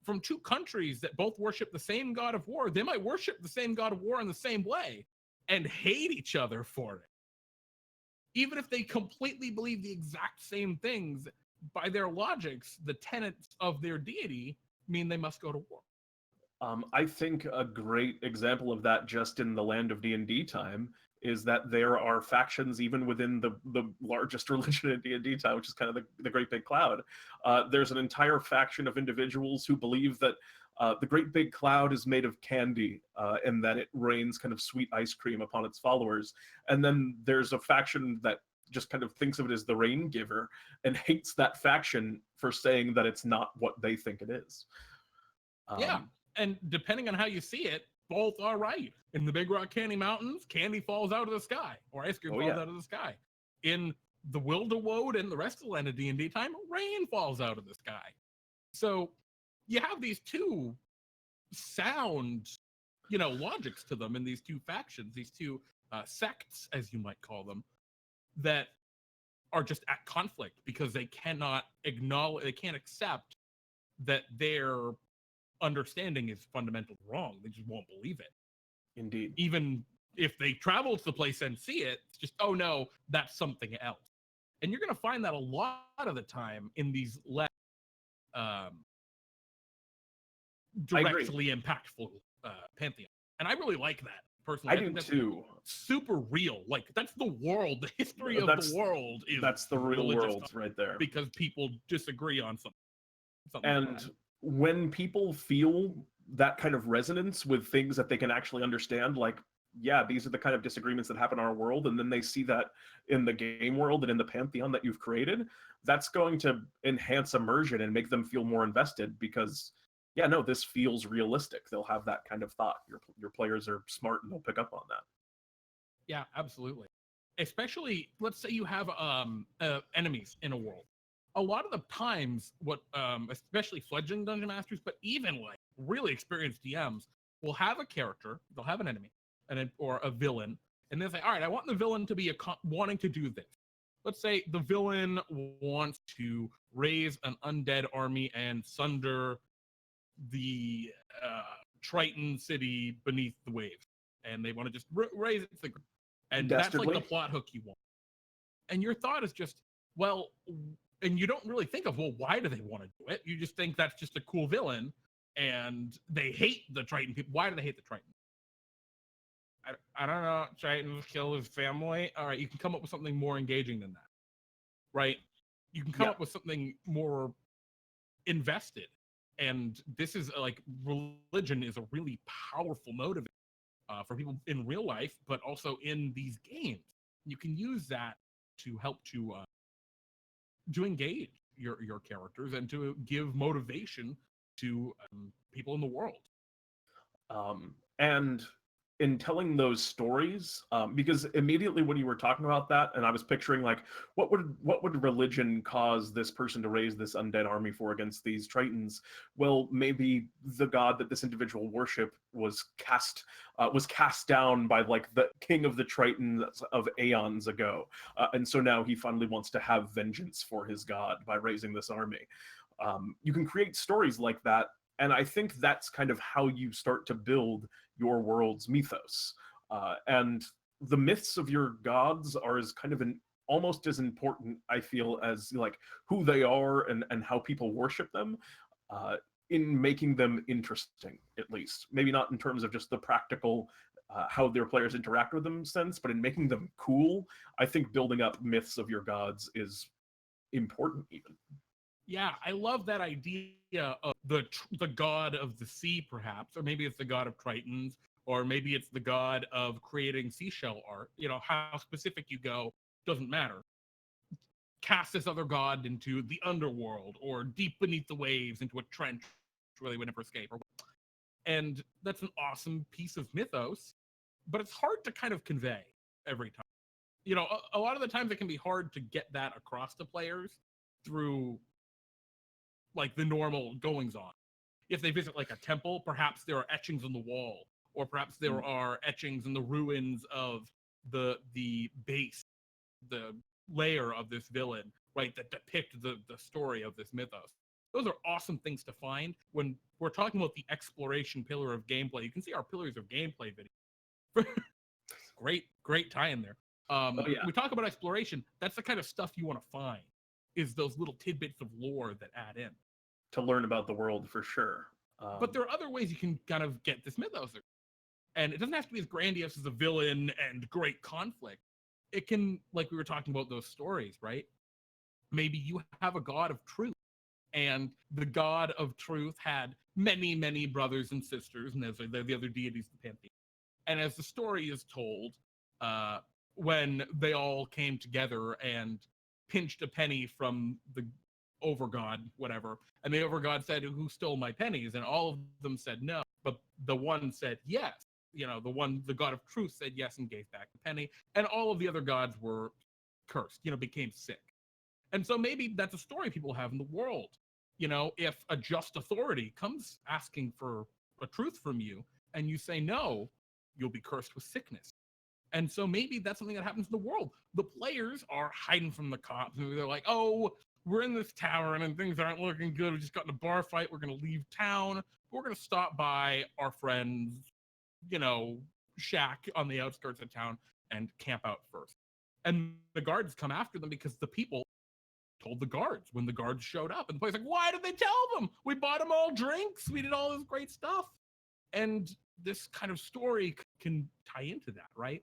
From two countries that both worship the same god of war, they might worship the same god of war in the same way and hate each other for it. Even if they completely believe the exact same things, by their logics, the tenets of their deity mean they must go to war. I think a great example of that just in the land of DnD time is that there are factions even within the largest religion in D&D time, which is kind of the Great Big Cloud. There's an entire faction of individuals who believe that the Great Big Cloud is made of candy, and that it rains kind of sweet ice cream upon its followers. And then there's a faction that just kind of thinks of it as the rain giver and hates that faction for saying that it's not what they think it is. Yeah, and depending on how you see it, both are right. In the Big Rock Candy Mountains, candy falls out of the sky, or ice cream falls out of the sky. In the Wilderwold and the rest of the land of D&D time, rain falls out of the sky. So you have these two sound, logics to them in these two factions, these two sects, as you might call them, that are just at conflict because they cannot acknowledge, they can't accept that their understanding is fundamentally wrong. They just won't believe it. Indeed. Even if they travel to the place and see it, it's just, oh no, that's something else. And you're going to find that a lot of the time in these less directly impactful Pantheon. And I really like that, personally. I do too. Super real. Like, that's the world. The history of the world is that's the real world right there. Because people disagree on something. And like when people feel that kind of resonance with things that they can actually understand, like, yeah, these are the kind of disagreements that happen in our world, and then they see that in the game world and in the Pantheon that you've created, that's going to enhance immersion and make them feel more invested because, yeah, no, this feels realistic. They'll have that kind of thought. Your players are smart and they'll pick up on that. Yeah, absolutely. Especially, let's say you have enemies in a world. A lot of the times, what especially fledgling dungeon masters, but even like really experienced DMs, will have a character, they'll have an enemy, or a villain, and they'll say, all right, I want the villain to be wanting to do this. Let's say the villain wants to raise an undead army and sunder the Triton city beneath the waves, and they want to just raise it to the ground. And that's like the plot hook you want. And your thought is just, well, and you don't really think of, well, why do they want to do it? You just think that's just a cool villain, and they hate the Triton people. Why do they hate the Triton? I don't know. Tritons kill his family. All right, you can come up with something more engaging than that, right? You can come up with something more invested. And this is like, religion is a really powerful motivator for people in real life, but also in these games. You can use that to help to engage your characters and to give motivation to people in the world. And in telling those stories, because immediately when you were talking about that, and I was picturing like, what would religion cause this person to raise this undead army for against these Tritons? Well, maybe the god that this individual worshiped was cast down by like the king of the Tritons of aeons ago, and so now he finally wants to have vengeance for his god by raising this army. You can create stories like that. And I think that's kind of how you start to build your world's mythos. And the myths of your gods are as kind of almost as important, I feel, as like who they are and how people worship them, in making them interesting, at least. Maybe not in terms of just the practical how their players interact with them sense, but in making them cool. I think building up myths of your gods is important even. Yeah, I love that idea of the god of the sea, perhaps, or maybe it's the god of Tritons, or maybe it's the god of creating seashell art. How specific you go doesn't matter. Cast this other god into the underworld, or deep beneath the waves into a trench where they would never escape. And that's an awesome piece of mythos, but it's hard to kind of convey every time. A lot of the times it can be hard to get that across to players through like the normal goings on. If they visit like a temple, perhaps there are etchings on the wall, or perhaps there are etchings in the ruins of the base, the layer of this villain, right, that depict the story of this mythos. Those are awesome things to find. When we're talking about the exploration pillar of gameplay, you can see our pillars of gameplay video. great tie in there. We talk about exploration. That's the kind of stuff you want to find, is those little tidbits of lore that add in. To learn about the world, for sure. But there are other ways you can kind of get this mythos. And it doesn't have to be as grandiose as a villain and great conflict. It can, like we were talking about those stories, right? Maybe you have a god of truth, and the god of truth had many, many brothers and sisters, and those are the other deities of the pantheon. And as the story is told, when they all came together and pinched a penny from the overgod, whatever, and the overgod said, "Who stole my pennies?" And all of them said no, but the one said yes. The god of truth said yes and gave back the penny, and all of the other gods were cursed, became sick. And so maybe that's a story people have in the world. If a just authority comes asking for a truth from you and you say no, you'll be cursed with sickness. And so maybe that's something that happens in the world. The players are hiding from the cops, and they're like, "Oh, we're in this tower and things aren't looking good. We just got in a bar fight. We're going to leave town. We're going to stop by our friend's, shack on the outskirts of town and camp out first." And the guards come after them because the people told the guards when the guards showed up. And the player's like, "Why did they tell them? We bought them all drinks. We did all this great stuff." And this kind of story can tie into that, right?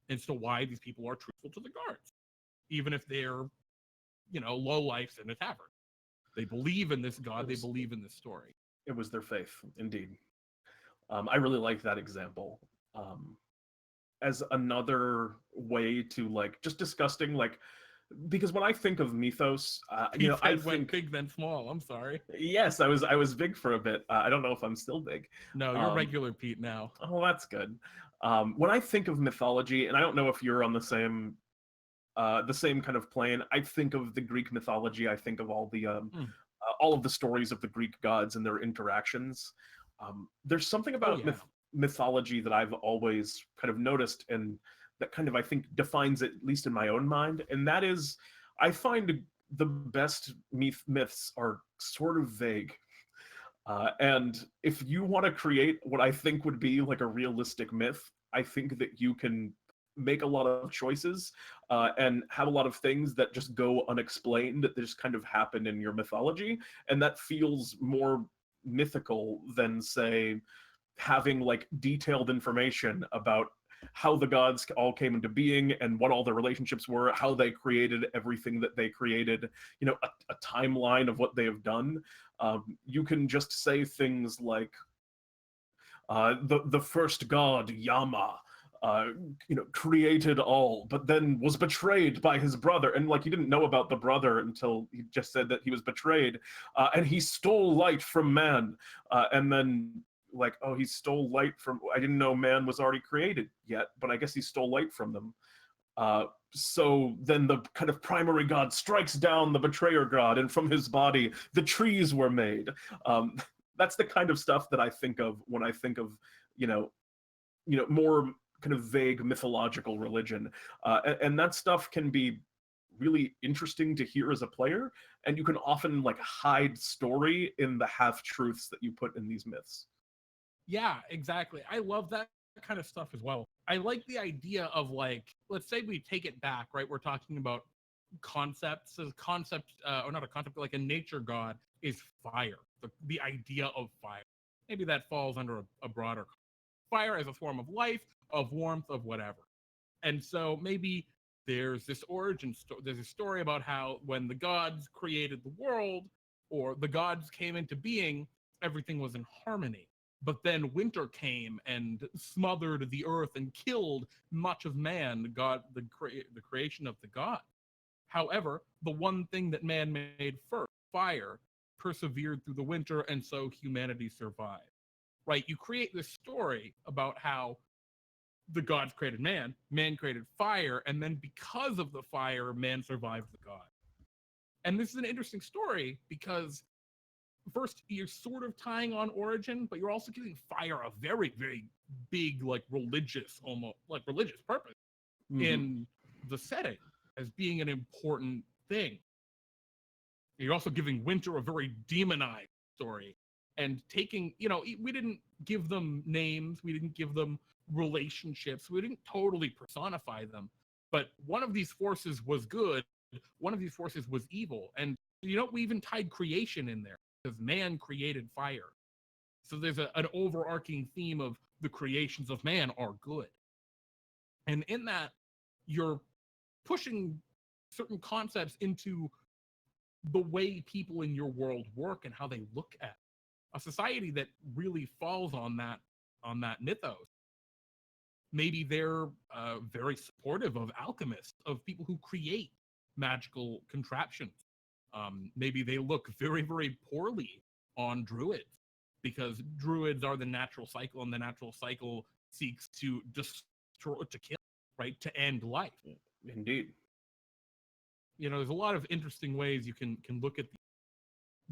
As to why these people are truthful to the guards, even if they're, low lifes in a tavern. They believe in this god. They believe in this story. It was their faith, indeed. I really like that example. As another way to just disgusting, because when I think of mythos, I went big then small. I'm sorry. Yes, I was big for a bit. I don't know if I'm still big. No, you're regular Pete now. Oh, that's good. When I think of mythology, and I don't know if you're on the same kind of plane, I think of the Greek mythology. I think of all of the stories of the Greek gods and their interactions. There's something about mythology that I've always kind of noticed, and that kind of, I think, defines it, at least in my own mind. And that is, I find the best myths are sort of vague. And if you want to create what I think would be like a realistic myth, I think that you can make a lot of choices and have a lot of things that just go unexplained, that just kind of happen in your mythology. And that feels more mythical than, say, having detailed information about how the gods all came into being and what all their relationships were, how they created everything that they created, a timeline of what they have done. You can just say things like, the first god, Yama, created all, but then was betrayed by his brother. And you didn't know about the brother until he just said that he was betrayed. And he stole light from man. And then he stole light from, I didn't know man was already created yet, but I guess he stole light from them. So then the kind of primary god strikes down the betrayer god, and from his body, the trees were made. That's the kind of stuff that I think of when I think of, more kind of vague mythological religion. And that stuff can be really interesting to hear as a player, and you can often hide story in the half-truths that you put in these myths. Yeah, exactly. I love that kind of stuff as well. I like the idea of let's say we take it back, right? We're talking about concepts. Or not a concept, but a nature god is fire. The idea of fire. Maybe that falls under a broader fire as a form of life, of warmth, of whatever. And so maybe there's this there's a story about how when the gods created the world, or the gods came into being, everything was in harmony. But then winter came and smothered the earth and killed much of man, the creation of the god. However, the one thing that man made first, fire, persevered through the winter, and so humanity survived. Right? You create this story about how the gods created man created fire, and then because of the fire, man survived the god. And this is an interesting story because first, you're sort of tying on origin, but you're also giving fire a very, very big, religious purpose in the setting as being an important thing. You're also giving winter a very demonized story and taking, we didn't give them names, we didn't give them relationships, we didn't totally personify them, but one of these forces was good, one of these forces was evil. And, we even tied creation in there, because man created fire. So there's an overarching theme of the creations of man are good. And in that, you're pushing certain concepts into the way people in your world work and how they look at a society that really falls on that mythos. Maybe they're very supportive of alchemists, of people who create magical contraptions. Maybe they look very, very poorly on druids because druids are the natural cycle, and the natural cycle seeks to destroy, to kill, right, to end life. Indeed. There's a lot of interesting ways you can look at the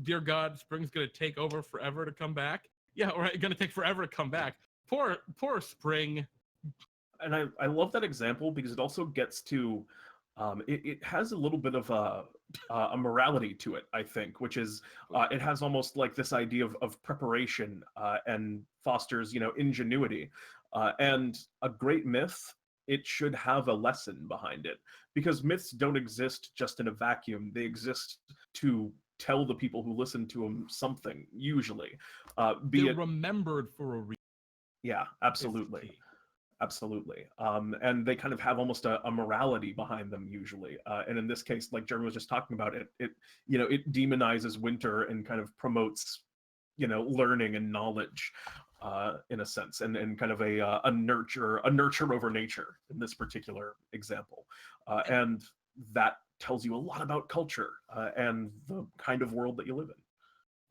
dear God, spring's gonna take over forever to come back. Yeah, right, gonna take forever to come back. Poor spring. And I love that example because it also gets to it has a little bit of a morality to it, I think, which is it has almost like this idea of preparation and fosters, ingenuity. And a great myth, it should have a lesson behind it, because myths don't exist just in a vacuum. They exist to tell the people who listen to them something, usually. They're remembered for a reason. Yeah, absolutely. Absolutely. And they kind of have almost a morality behind them usually. And in this case, like Jeremy was just talking about, it demonizes winter and kind of promotes, learning and knowledge in a sense, and kind of a nurture over nature in this particular example. And that tells you a lot about culture and the kind of world that you live in.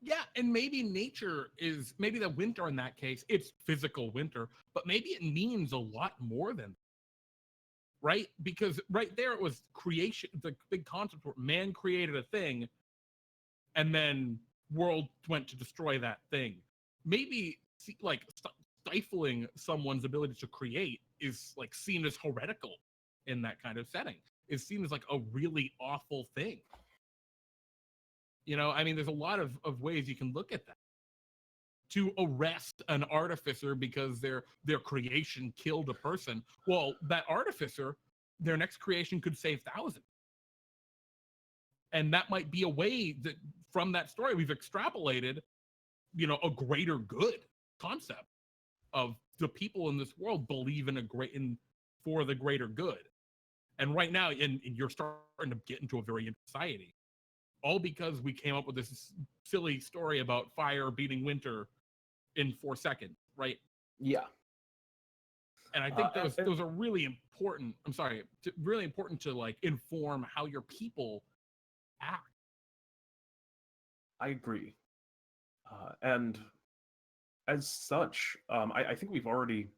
Yeah, and maybe maybe the winter in that case, it's physical winter, but maybe it means a lot more than, right? Because right there it was creation, the big concept where man created a thing and then world went to destroy that thing. Maybe like stifling someone's ability to create is like seen as heretical in that kind of setting. Is seen as like a really awful thing. There's a lot of ways you can look at that. To arrest an artificer because their creation killed a person. Well, that artificer, their next creation could save thousands. And that might be a way that from that story we've extrapolated, a greater good concept of the people in this world believe for the greater good. And right now, and you're starting to get into a very society. All because we came up with this silly story about fire beating winter in 4 seconds, right? Yeah. And I think those are really important. I'm sorry, really important to like inform how your people act. I agree. And as such, I think we've already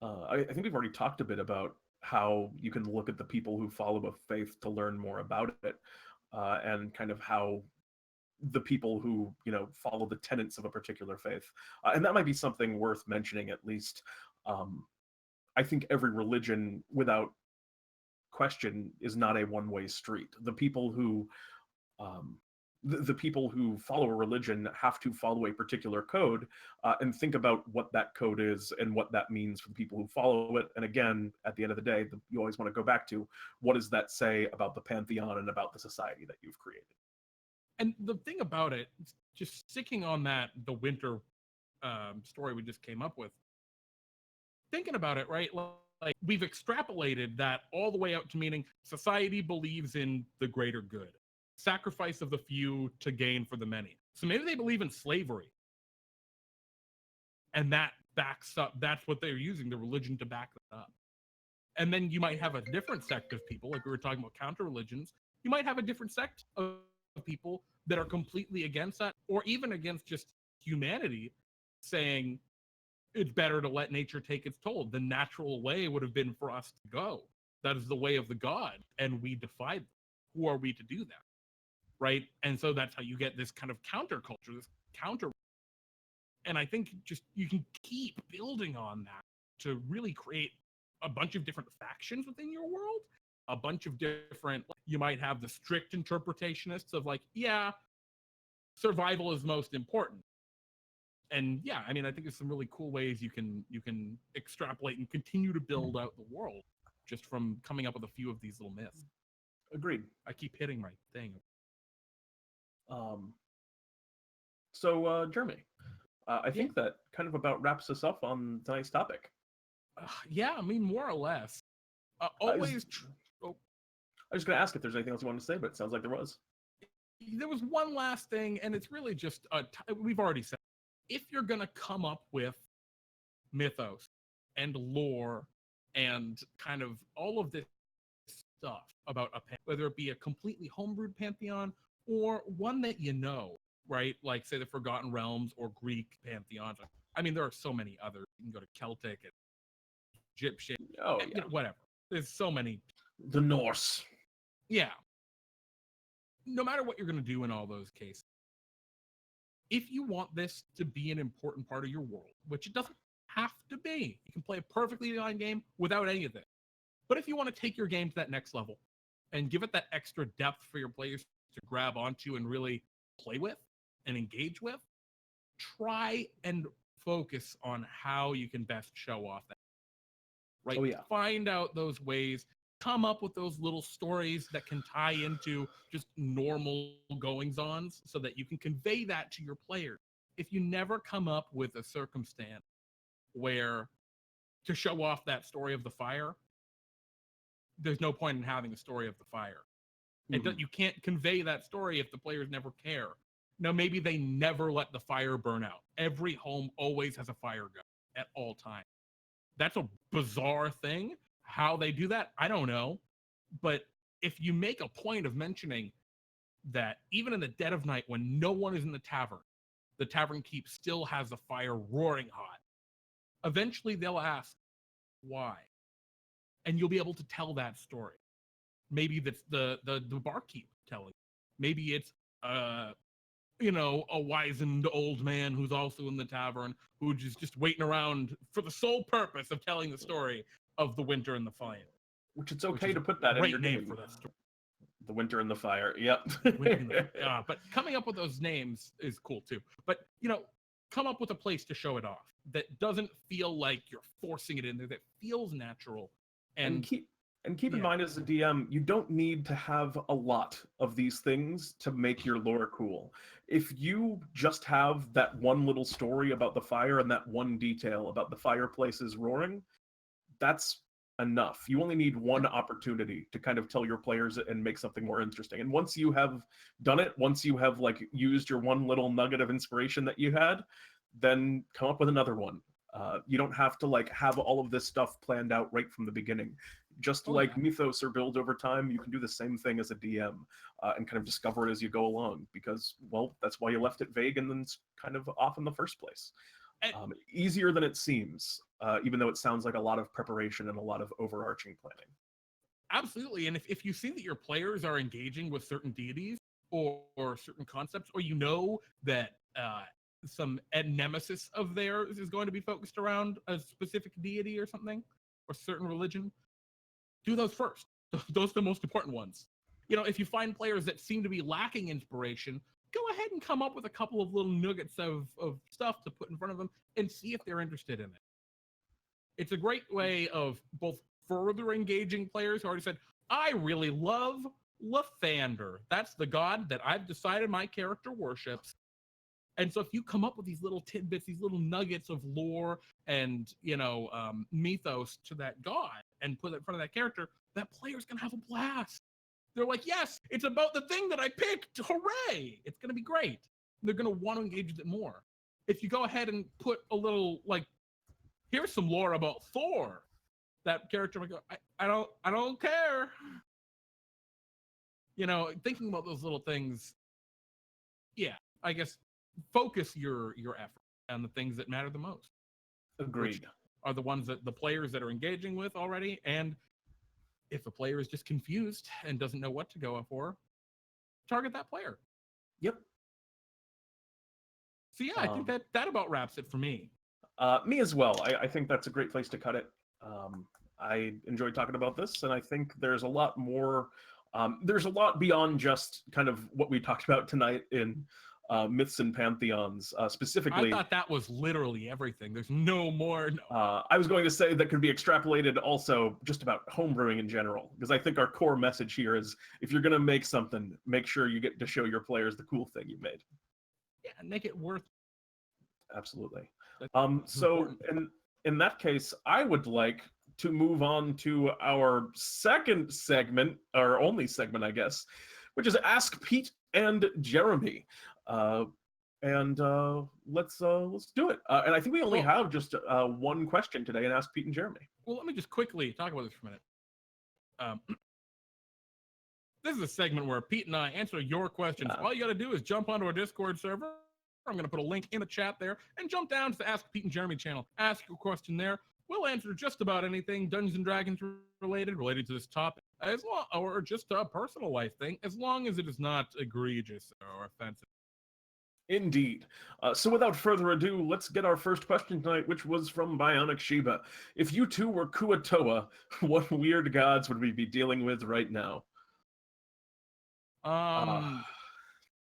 I think we've already talked a bit about how you can look at the people who follow a faith to learn more about it, and kind of how the people who follow the tenets of a particular faith, and that might be something worth mentioning at least. I think every religion, without question, is not a one-way street. The people who the people who follow a religion have to follow a particular code, and think about what that code is and what that means for the people who follow it. And again, at the end of the day, you always want to go back to, what does that say about the pantheon and about the society that you've created? And the thing about it, just sticking on the winter story we just came up with, thinking about it, right? Like we've extrapolated that all the way out to meaning society believes in the greater good, sacrifice of the few to gain for the many. So maybe they believe in slavery, and that backs up. That's what they're using the religion to back that up. And then you might have a different sect of people, like we were talking about counter religions. You might have a different sect of people that are completely against that, or even against just humanity, saying it's better to let nature take its toll. The natural way would have been for us to go. That is the way of the god, and we defied them. Who are we to do that? Right? And so that's how you get this kind of counterculture, this counter. And I think just you can keep building on that to really create a bunch of different factions within your world, a bunch of different, you might have the strict interpretationists of like, yeah, survival is most important. And yeah, I think there's some really cool ways you can extrapolate and continue to build out the world just from coming up with a few of these little myths. Agreed. I keep hitting my thing. So Jeremy, I think that kind of about wraps us up on tonight's topic. Yeah, I mean, more or less. I was, Always. Oh, I was going to ask if there's anything else you wanted to say, but it sounds like there was. there was one last thing, and it's really just we've already said, if you're gonna come up with mythos and lore and kind of all of this stuff about whether it be a completely homebrewed pantheon or one that right? Like say the Forgotten Realms or Greek pantheons. I mean, there are so many others. You can go to Celtic and Egyptian, Oh, yeah. Whatever. There's so many. The Norse. Yeah. No matter what you're going to do in all those cases, if you want this to be an important part of your world, which it doesn't have to be, you can play a perfectly designed game without any of this. But if you want to take your game to that next level and give it that extra depth for your players to grab onto and really play with and engage with, try and focus on how you can best show off that. Right? Oh, yeah. Find out those ways, come up with those little stories that can tie into just normal goings-ons so that you can convey that to your players. If you never come up with a circumstance where to show off that story of the fire, there's no point in having a story of the fire. Mm-hmm. You can't convey that story if the players never care. Now, maybe they never let the fire burn out. Every home always has a fire go at all times. That's a bizarre thing. How they do that, I don't know. But if you make a point of mentioning that even in the dead of night when no one is in the tavern keep still has the fire roaring hot, eventually they'll ask why. And you'll be able to tell that story. Maybe that's the barkeep telling. Maybe it's a wizened old man who's also in the tavern who is just waiting around for the sole purpose of telling the story of the winter and the fire. Which it's okay to put that in your name. For that story. The winter and the fire. Yep. But coming up with those names is cool too. But come up with a place to show it off that doesn't feel like you're forcing it in there, that feels natural. And keep in mind as a DM, you don't need to have a lot of these things to make your lore cool. If you just have that one little story about the fire and that one detail about the fireplaces roaring, that's enough. You only need one opportunity to kind of tell your players and make something more interesting. And once you have done it, once you have used your one little nugget of inspiration that you had, then come up with another one. You don't have to have all of this stuff planned out right from the beginning. Just mythos or build over time, you can do the same thing as a DM and kind of discover it as you go along because, well, that's why you left it vague and then it's kind of off in the first place. Easier than it seems, even though it sounds like a lot of preparation and a lot of overarching planning. Absolutely. And if you see that your players are engaging with certain deities or certain concepts, or that some nemesis of theirs is going to be focused around a specific deity or something, or certain religion, do those first. Those are the most important ones. If you find players that seem to be lacking inspiration, go ahead and come up with a couple of little nuggets of stuff to put in front of them and see if they're interested in it. It's a great way of both further engaging players who already said, I really love Lathander. That's the god that I've decided my character worships. And so if you come up with these little tidbits, these little nuggets of lore and, mythos to that god and put it in front of that character, that player's going to have a blast. They're like, yes, it's about the thing that I picked. Hooray. It's going to be great. They're going to want to engage with it more. If you go ahead and put a little, here's some lore about Thor, that character would go, I don't care. Thinking about those little things, I guess focus your effort on the things that matter the most. Agreed. Are the ones that the players that are engaging with already. And if a player is just confused and doesn't know what to go for, target that player. Yep. So I think that about wraps it for me. Me as well. I think that's a great place to cut it. I enjoyed talking about this, and I think there's a lot more. There's a lot beyond just kind of what we talked about tonight in myths and pantheons. Specifically, I thought that was literally everything. There's no more. No. I was going to say that could be extrapolated also just about homebrewing in general, because I think our core message here is if you're going to make something, make sure you get to show your players the cool thing you made. Yeah, and make it worth. Absolutely. That's So important. in that case, I would like to move on to our second segment, our only segment, I guess, which is Ask Pete and Jeremy. Uh, and let's do it. And I think we only Well, have just one question today in Ask Pete and Jeremy. well, let me just quickly talk about this for a minute. Um, this is a segment where Pete and I answer your questions. All you got to do is jump onto our Discord server. I'm going to put a link in the chat there and jump down to the Ask Pete and Jeremy channel. Ask your question there. We'll answer just about anything Dungeons and Dragons related to this topic, as long, or just a personal life thing, as long as it is not egregious or offensive. Indeed. So without further ado, let's get our first question tonight, which was from Bionic Sheba. If you two were Kuatoa, what weird gods would we be dealing with right now?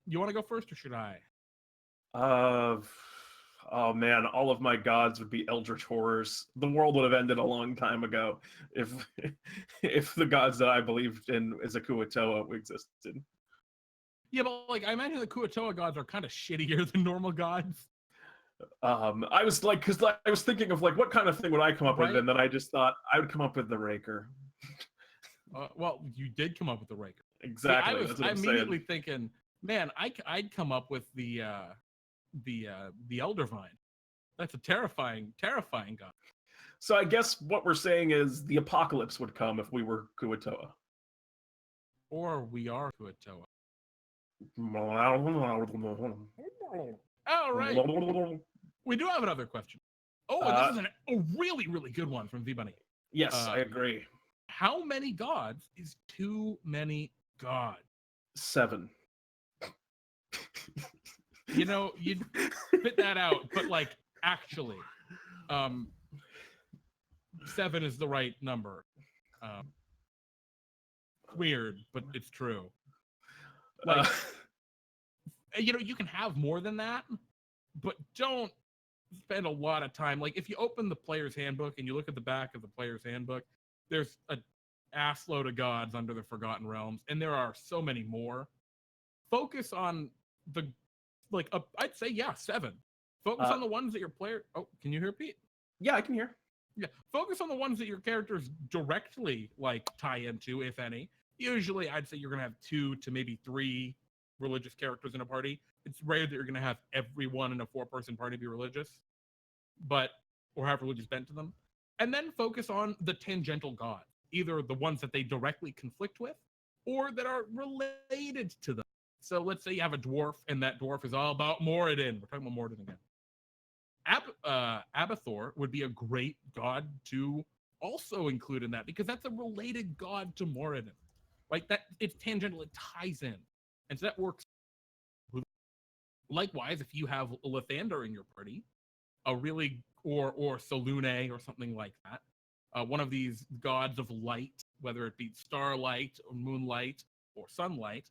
You want to go first, or should I? Oh man, all of my gods would be eldritch horrors. The world would have ended a long time ago if if the gods that I believed in as a Kuatoa existed. Yeah, but like I imagine the Kuatoa gods are kind of shittier than normal gods. I was like, because I was thinking of like what kind of thing would I come up with, Right? and then I just thought I would come up with the Raker. Well, you did come up with the Raker. Exactly. See, That's what I I'm immediately saying. thinking, man, I'd come up with the Elder Vine. That's a terrifying god. So I guess what we're saying is the apocalypse would come if we were Kuatoa. Or we are Kuatoa. All right. We do have another question. Oh, and this is a really, really good one from V-Bunny. Yes, I agree. How many gods is too many gods? 7. You know, you'd spit that out, but like actually, 7 is the right number. Weird, but it's true. Like, you know, you can have more than that, but don't spend a lot of time. Like, if you open the player's handbook and you look at the back of the player's handbook, there's a assload of gods under the Forgotten Realms, and there are so many more. Focus on the, like, I'd say, yeah, 7. Focus on the ones that your player. Oh, can you hear Pete? Yeah, I can hear. Yeah, focus on the ones that your characters directly like tie into, if any. Usually, I'd say you're gonna have 2 to maybe 3 religious characters in a party. It's rare that you're gonna have everyone in a 4-person party be religious, but or have religious bent to them. And then focus on the tangential gods, either the ones that they directly conflict with, or that are related to them. So let's say you have a dwarf, and that dwarf is all about Moradin. We're talking about Moradin again. Abathor would be a great god to also include in that, because that's a related god to Moradin. Like that, it's tangential, it ties in. And so that works. Likewise, if you have Lathander in your party, a really, or Solune or something like that, one of these gods of light, whether it be starlight or moonlight or sunlight,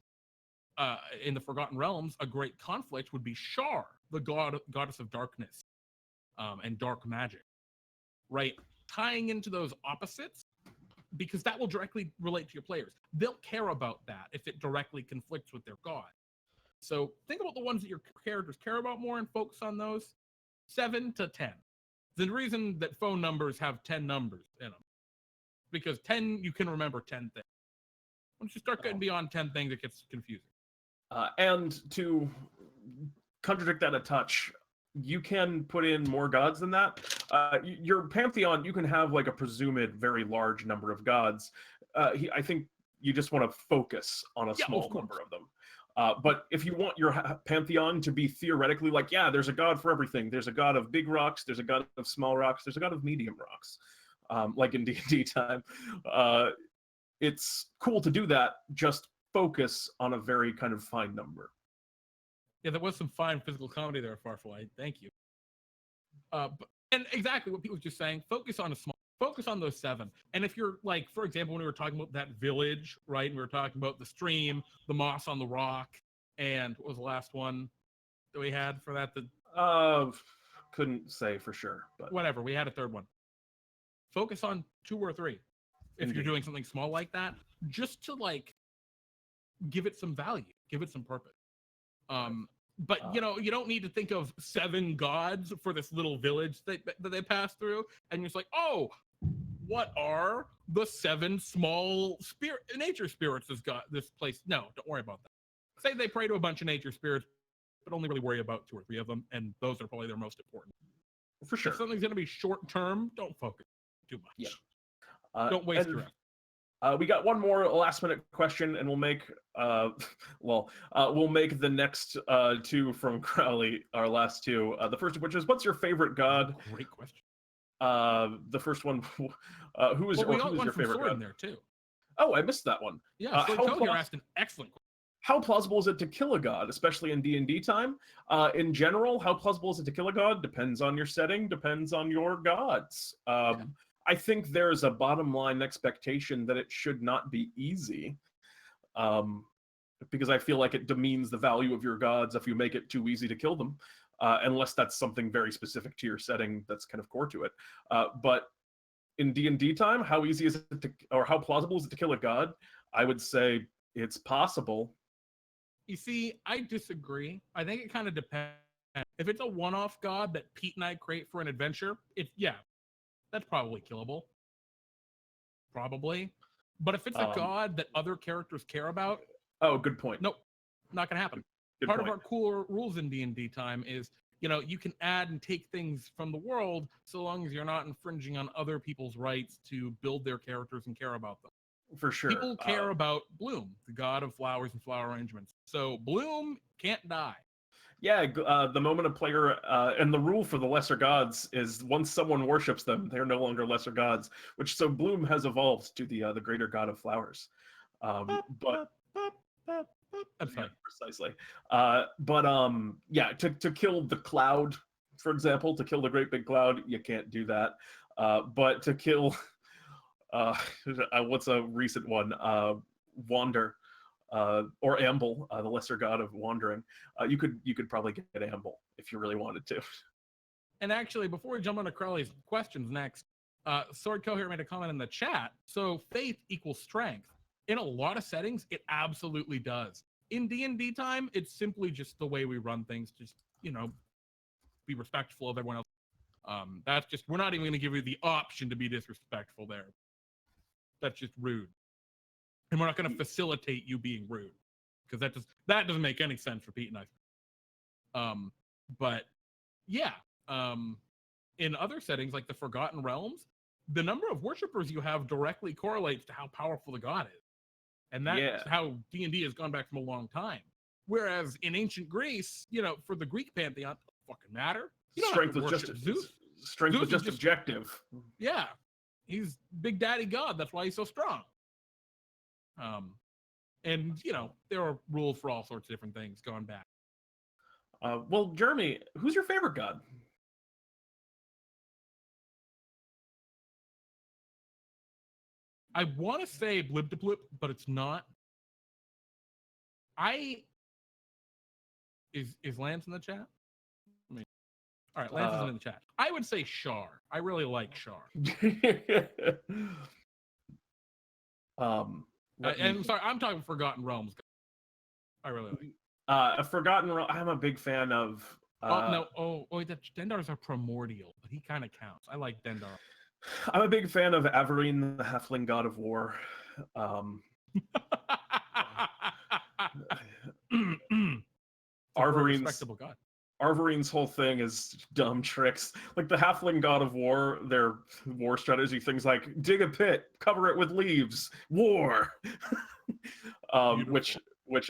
in the Forgotten Realms, a great conflict would be Shar, the goddess of darkness, and dark magic, right? Tying into those opposites, because that will directly relate to your players. They'll care about that if it directly conflicts with their god. So think about the ones that your characters care about more and focus on those. 7 to 10. The reason that phone numbers have 10 numbers in them, because 10, you can remember 10 things. Once you start getting beyond 10 things, it gets confusing. And to contradict that a touch, you can put in more gods than that. Your pantheon, you can have like a presumed very large number of gods. I think you just want to focus on a small number of them. But if you want your pantheon to be theoretically like, yeah, there's a god for everything. There's a god of big rocks. There's a god of small rocks. There's a god of medium rocks. Like in DnDTime. It's cool to do that. Just focus on a very kind of fine number. Yeah, there was some fine physical comedy there, Farflight. Thank you. And exactly what Pete was just saying, focus on those 7. And if you're like, for example, when we were talking about that village, right? And we were talking about the stream, the moss on the rock, and what was the last one that we had for that? Couldn't say for sure, but whatever. We had a third one. Focus on 2 or 3. If you're doing something small like that, just to like give it some value, give it some purpose. But you don't need to think of 7 gods for this little village that they pass through, and you're just like, oh, what are the 7 small nature spirits that's got this place? No, don't worry about that. Say they pray to a bunch of nature spirits, but only really worry about 2 or 3 of them, and those are probably their most important. For sure. If something's going to be short term, don't focus too much. Yeah. Don't waste your effort. We got one more last minute question, and we'll make we'll make the next 2 from Crowley our last 2. The first of which is, what's your favorite god? Great question. The first one, who is your favorite god? In there too. Oh, I missed that one. Yeah, Soy asked an excellent question. How plausible is it to kill a god, especially in D&D time? In general, how plausible is it to kill a god? Depends on your setting, depends on your gods. I think there's a bottom line expectation that it should not be easy, because I feel like it demeans the value of your gods if you make it too easy to kill them, unless that's something very specific to your setting that's kind of core to it. But in D&D time, how easy is it to, or how plausible is it to kill a god? I would say it's possible. You see, I disagree. I think it kind of depends. If it's a one-off god that Pete and I create for an adventure, that's probably killable. Probably. But if it's a god that other characters care about... Oh, good point. Nope, not going to happen. Part of our cool rules in D&D time is, you can add and take things from the world so long as you're not infringing on other people's rights to build their characters and care about them. For sure. People care about Bloom, the god of flowers and flower arrangements. So Bloom can't die. Yeah, the moment a player, and the rule for the lesser gods is once someone worships them, they're no longer lesser gods, so Bloom has evolved to the greater god of flowers. But I'm sorry. Precisely. To kill the cloud, for example, to kill the great big cloud, you can't do that. But to kill, what's a recent one? Wander. Or Amble, the lesser god of wandering. You could probably get Amble if you really wanted to. And actually, before we jump on to Crowley's questions next, Sword Co here made a comment in the chat. So faith equals strength. In a lot of settings, it absolutely does. In D&D time, it's simply just the way we run things. Just, be respectful of everyone else. That's just, we're not even going to give you the option to be disrespectful there. That's just rude. And we're not going to facilitate you being rude, because that doesn't make any sense for Pete and I. But yeah, in other settings like the Forgotten Realms, the number of worshipers you have directly correlates to how powerful the god is, and that's how D&D has gone back from a long time. Whereas in ancient Greece, for the Greek pantheon, it doesn't fucking matter. Strength was just Zeus. Strength was just objective. Yeah, he's Big Daddy God. That's why he's so strong. And there are rules for all sorts of different things going back. Well, Jeremy, who's your favorite god? I want to say Blib de Blip, but it's not. Is Lance in the chat? All right, Lance isn't in the chat. I would say Shar. I really like Shar. And sorry, I'm talking Forgotten Realms. I really like. Forgotten Realms. I'm a big fan of. Dendar's are primordial, but he kind of counts. I like Dendar. I'm a big fan of Averine, the halfling god of war. Arvarine's respectable god. Arvarine's whole thing is dumb tricks. Like the halfling god of war, their war strategy, things like dig a pit, cover it with leaves, war. Which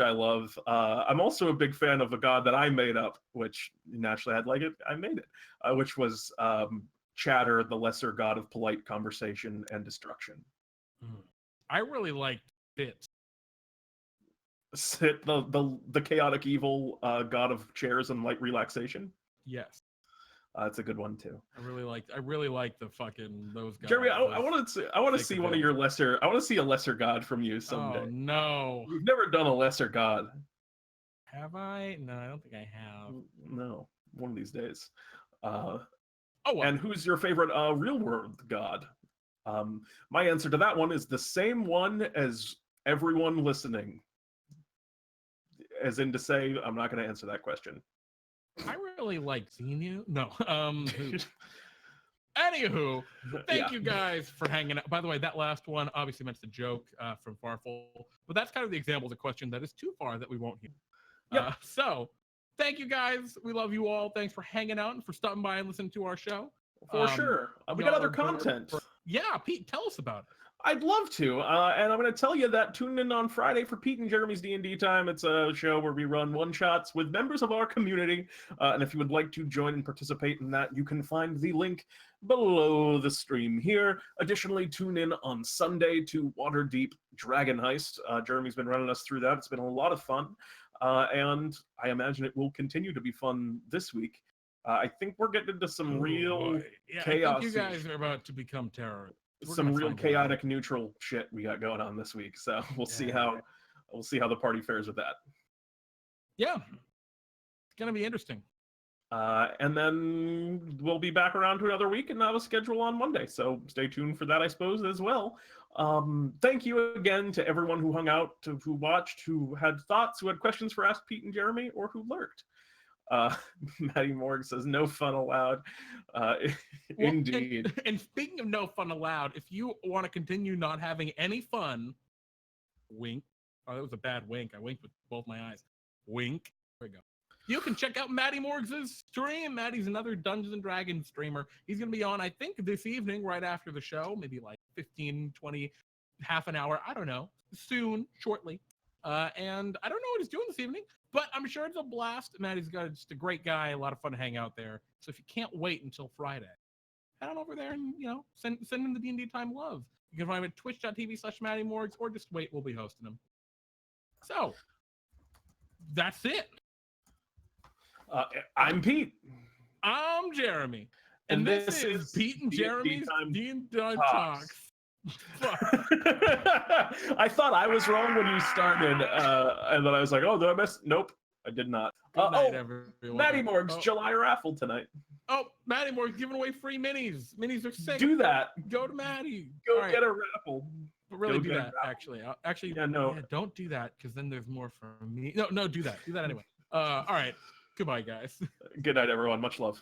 I love. I'm also a big fan of a god that I made up, which naturally I made it, which was Chatter, the lesser god of polite conversation and destruction. I really liked Sit. Sit, the chaotic evil god of chairs and light relaxation. Yes, it's a good one too. I really like the fucking those guys. Jeremy, I want to see one of your lesser. I want to see a lesser god from you someday. Oh no, you've never done a lesser god. Have I? No, I don't think I have. No, one of these days. And who's your favorite real world god? My answer to that one is the same one as everyone listening. as in to say, I'm not going to answer that question. I really like Xenu. No. Anywho, thank you guys for hanging out. By the way, that last one obviously meant the joke from Farful, but that's kind of the example of the question that is too far that we won't hear. Yep. So thank you guys. We love you all. Thanks for hanging out and for stopping by and listening to our show. For sure. We got other content. Yeah, Pete, tell us about it. I'd love to, and I'm going to tell you that tune in on Friday for Pete and Jeremy's D&D Time. It's a show where we run one-shots with members of our community, and if you would like to join and participate in that, you can find the link below the stream here. Additionally, tune in on Sunday to Waterdeep Dragon Heist. Jeremy's been running us through that. It's been a lot of fun, and I imagine it will continue to be fun this week. I think we're getting into some real chaos. I think you guys are about to become terrorists. Some real chaotic neutral shit we got going on this week, so we'll see how the party fares with that. Yeah, it's gonna be interesting. And then we'll be back around to another week and have a schedule on Monday, so stay tuned for that, I suppose, as well. Thank you again to everyone who hung out, who watched, who had thoughts, who had questions for Ask Pete and Jeremy, or who lurked. Maddie Morg says, no fun allowed. Indeed. And speaking of no fun allowed, if you want to continue not having any fun, wink. Oh, that was a bad wink. I winked with both my eyes. Wink. There we go. You can check out Maddie Morgs' stream. Maddie's another Dungeons & Dragons streamer. He's going to be on, I think, this evening, right after the show, maybe like 15, 20, half an hour. I don't know. Soon, shortly. And I don't know what he's doing this evening, but I'm sure it's a blast. Maddie's just a great guy, a lot of fun to hang out there. So if you can't wait until Friday, head on over there and, send him the D&D Time love. You can find him at twitch.tv/MaddieMorgs, or just wait, we'll be hosting him. So, that's it. I'm Pete. I'm Jeremy. And this is Pete and Jeremy's DnDTime Talks. I thought I was wrong when you started, and then I was like, oh, did I miss? Nope, I did not. Good night, everyone. Maddie Morg's July raffle tonight. Oh, Maddie Morg's giving away free minis. Minis are sick. Do that. Go to Maddie. Go get a raffle. But really do that, actually. Don't do that, because then there's more for me. No, do that. Do that anyway. All right. Goodbye, guys. Good night, everyone. Much love.